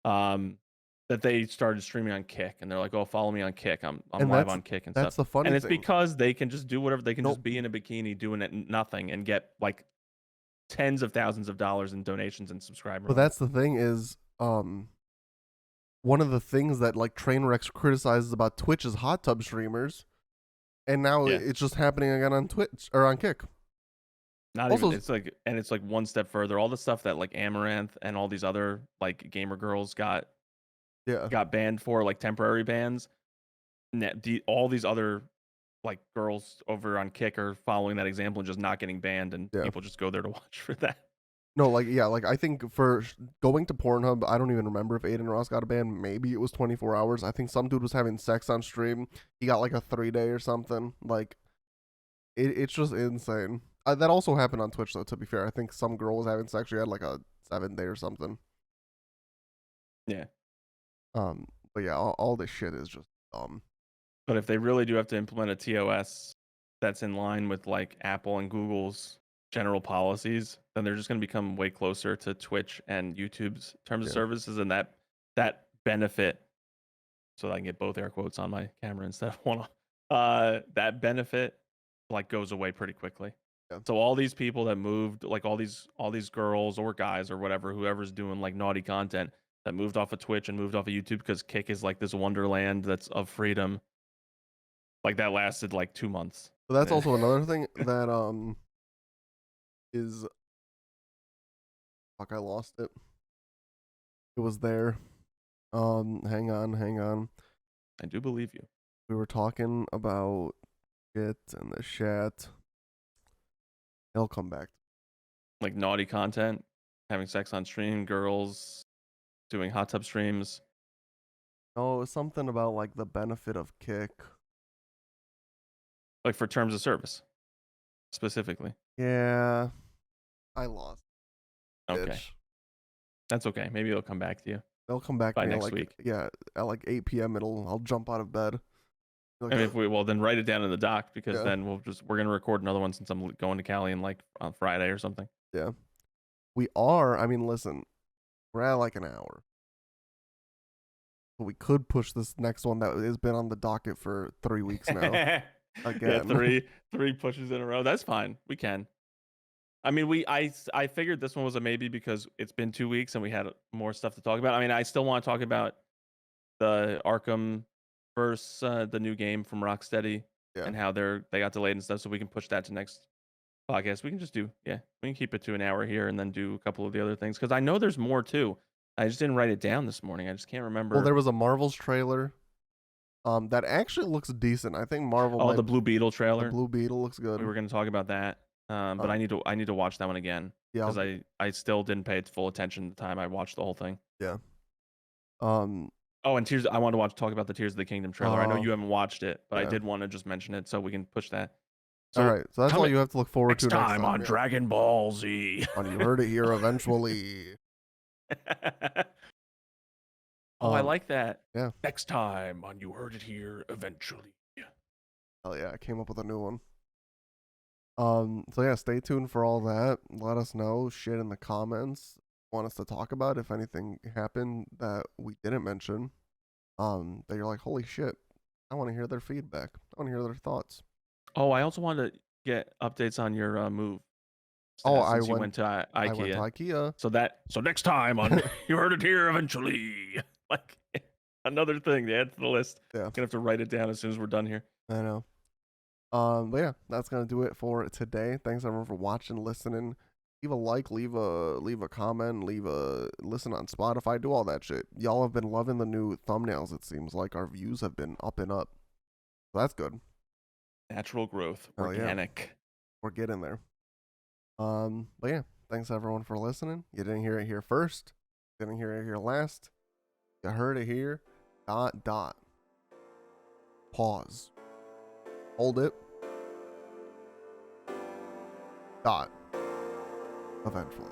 that they started streaming on Kick and they're like, "Oh, follow me on Kick. I'm live on Kick and that's stuff." The funny and it's thing. because they can just do whatever. They can just be in a bikini doing it nothing and get like tens of thousands of dollars in donations and subscribers. But that's the thing is, one of the things that like Trainwrecks criticizes about Twitch is hot tub streamers, and now it's just happening again on Twitch or on Kick. Not also, even, it's like one step further. All the stuff that like Amaranth and all these other like gamer girls got banned for, like temporary bans. All these other like girls over on Kick are following that example and just not getting banned, and people just go there to watch for that. No, like I think for going to Pornhub, I don't even remember if Aiden Ross got a ban. Maybe it was 24 hours. I think some dude was having sex on stream. He got like a 3-day or something. Like, it's just insane. That also happened on Twitch though. To be fair, I think some girl was having sex. She had like a 7-day or something. Yeah. But yeah, all this shit is just dumb. But if they really do have to implement a TOS that's in line with like Apple and Google's general policies, then they're just going to become way closer to Twitch and YouTube's terms of services, and that benefit. So that I can get both air quotes on my camera instead of one. That benefit like goes away pretty quickly. Yeah. So all these people that moved, like all these girls or guys or whatever, whoever's doing like naughty content that moved off of Twitch and moved off of YouTube because Kick is like this wonderland that's of freedom. Like that lasted like 2 months. But that's also another thing that is, fuck, I lost it. It was there. Hang on. I do believe you. We were talking about it and the chat. It'll come back. Like naughty content, having sex on stream, girls doing hot tub streams. No, it was something about like the benefit of Kick. Like for terms of service, specifically. Yeah, I lost. Okay, bitch. That's okay. Maybe it'll come back to you. They'll come back by to me next week. Yeah, at like 8 p.m. I'll jump out of bed. Like, I mean, then write it down in the doc because then we're gonna record another one since I'm going to Cali in like on Friday or something. Yeah, we are. I mean, listen, we're at like an hour. But we could push this next one that has been on the docket for 3 weeks now. Yeah, again. three pushes in a row. That's fine. We can. I mean, I figured this one was a maybe because it's been 2 weeks and we had more stuff to talk about. I mean, I still want to talk about the Arkham versus the new game from Rocksteady Yeah. and how they got delayed and stuff. So we can push that to next podcast. We can just do we can keep it to an hour here and then do a couple of the other things because I know there's more too. I just didn't write it down this morning. I just can't Well, remember. there was a Marvel's trailer. That actually looks decent. I think Marvel Oh, might. the Blue Beetle The trailer. Blue Beetle looks We good. were going to talk about that, but Um, I need to watch that one again yeah, because I still didn't pay it full attention the time I watched the whole thing. yeah. Um, Oh, and Tears. I wanted to talk about the Tears of the Kingdom trailer. I know you haven't watched it, but I yeah. did want to just mention it so we can push that. All So right, so that's all you have to look forward to next time on yeah. Dragon Ball Z. On You Heard It Here eventually. Oh, I like that. Yeah. Next time on You Heard It Here eventually. Hell yeah, I came up with a new one. So yeah, stay tuned for all that. Let us know shit in the comments. Want us to talk about if anything happened that we didn't mention. That you're like, holy shit, I want to hear their feedback. I want to hear their thoughts. Oh, I also wanted to get updates on your move. Oh, Since you went to IKEA. I went to IKEA. So next time on You Heard It Here eventually. Like another thing to add to the list. Yeah. Gonna have to write it down as soon as we're done here. I know. But yeah, that's gonna do it for today. Thanks everyone for watching, listening. Leave a like, leave a comment, listen on Spotify, do all that shit. Y'all have been loving the new thumbnails. It seems like our views have been up and up. So that's good. Natural growth, organic. Yeah. We're getting there. But yeah, thanks everyone for listening. You didn't hear it here first. You didn't hear it here last. You heard it here. ... Pause. Hold it. ... Eventually.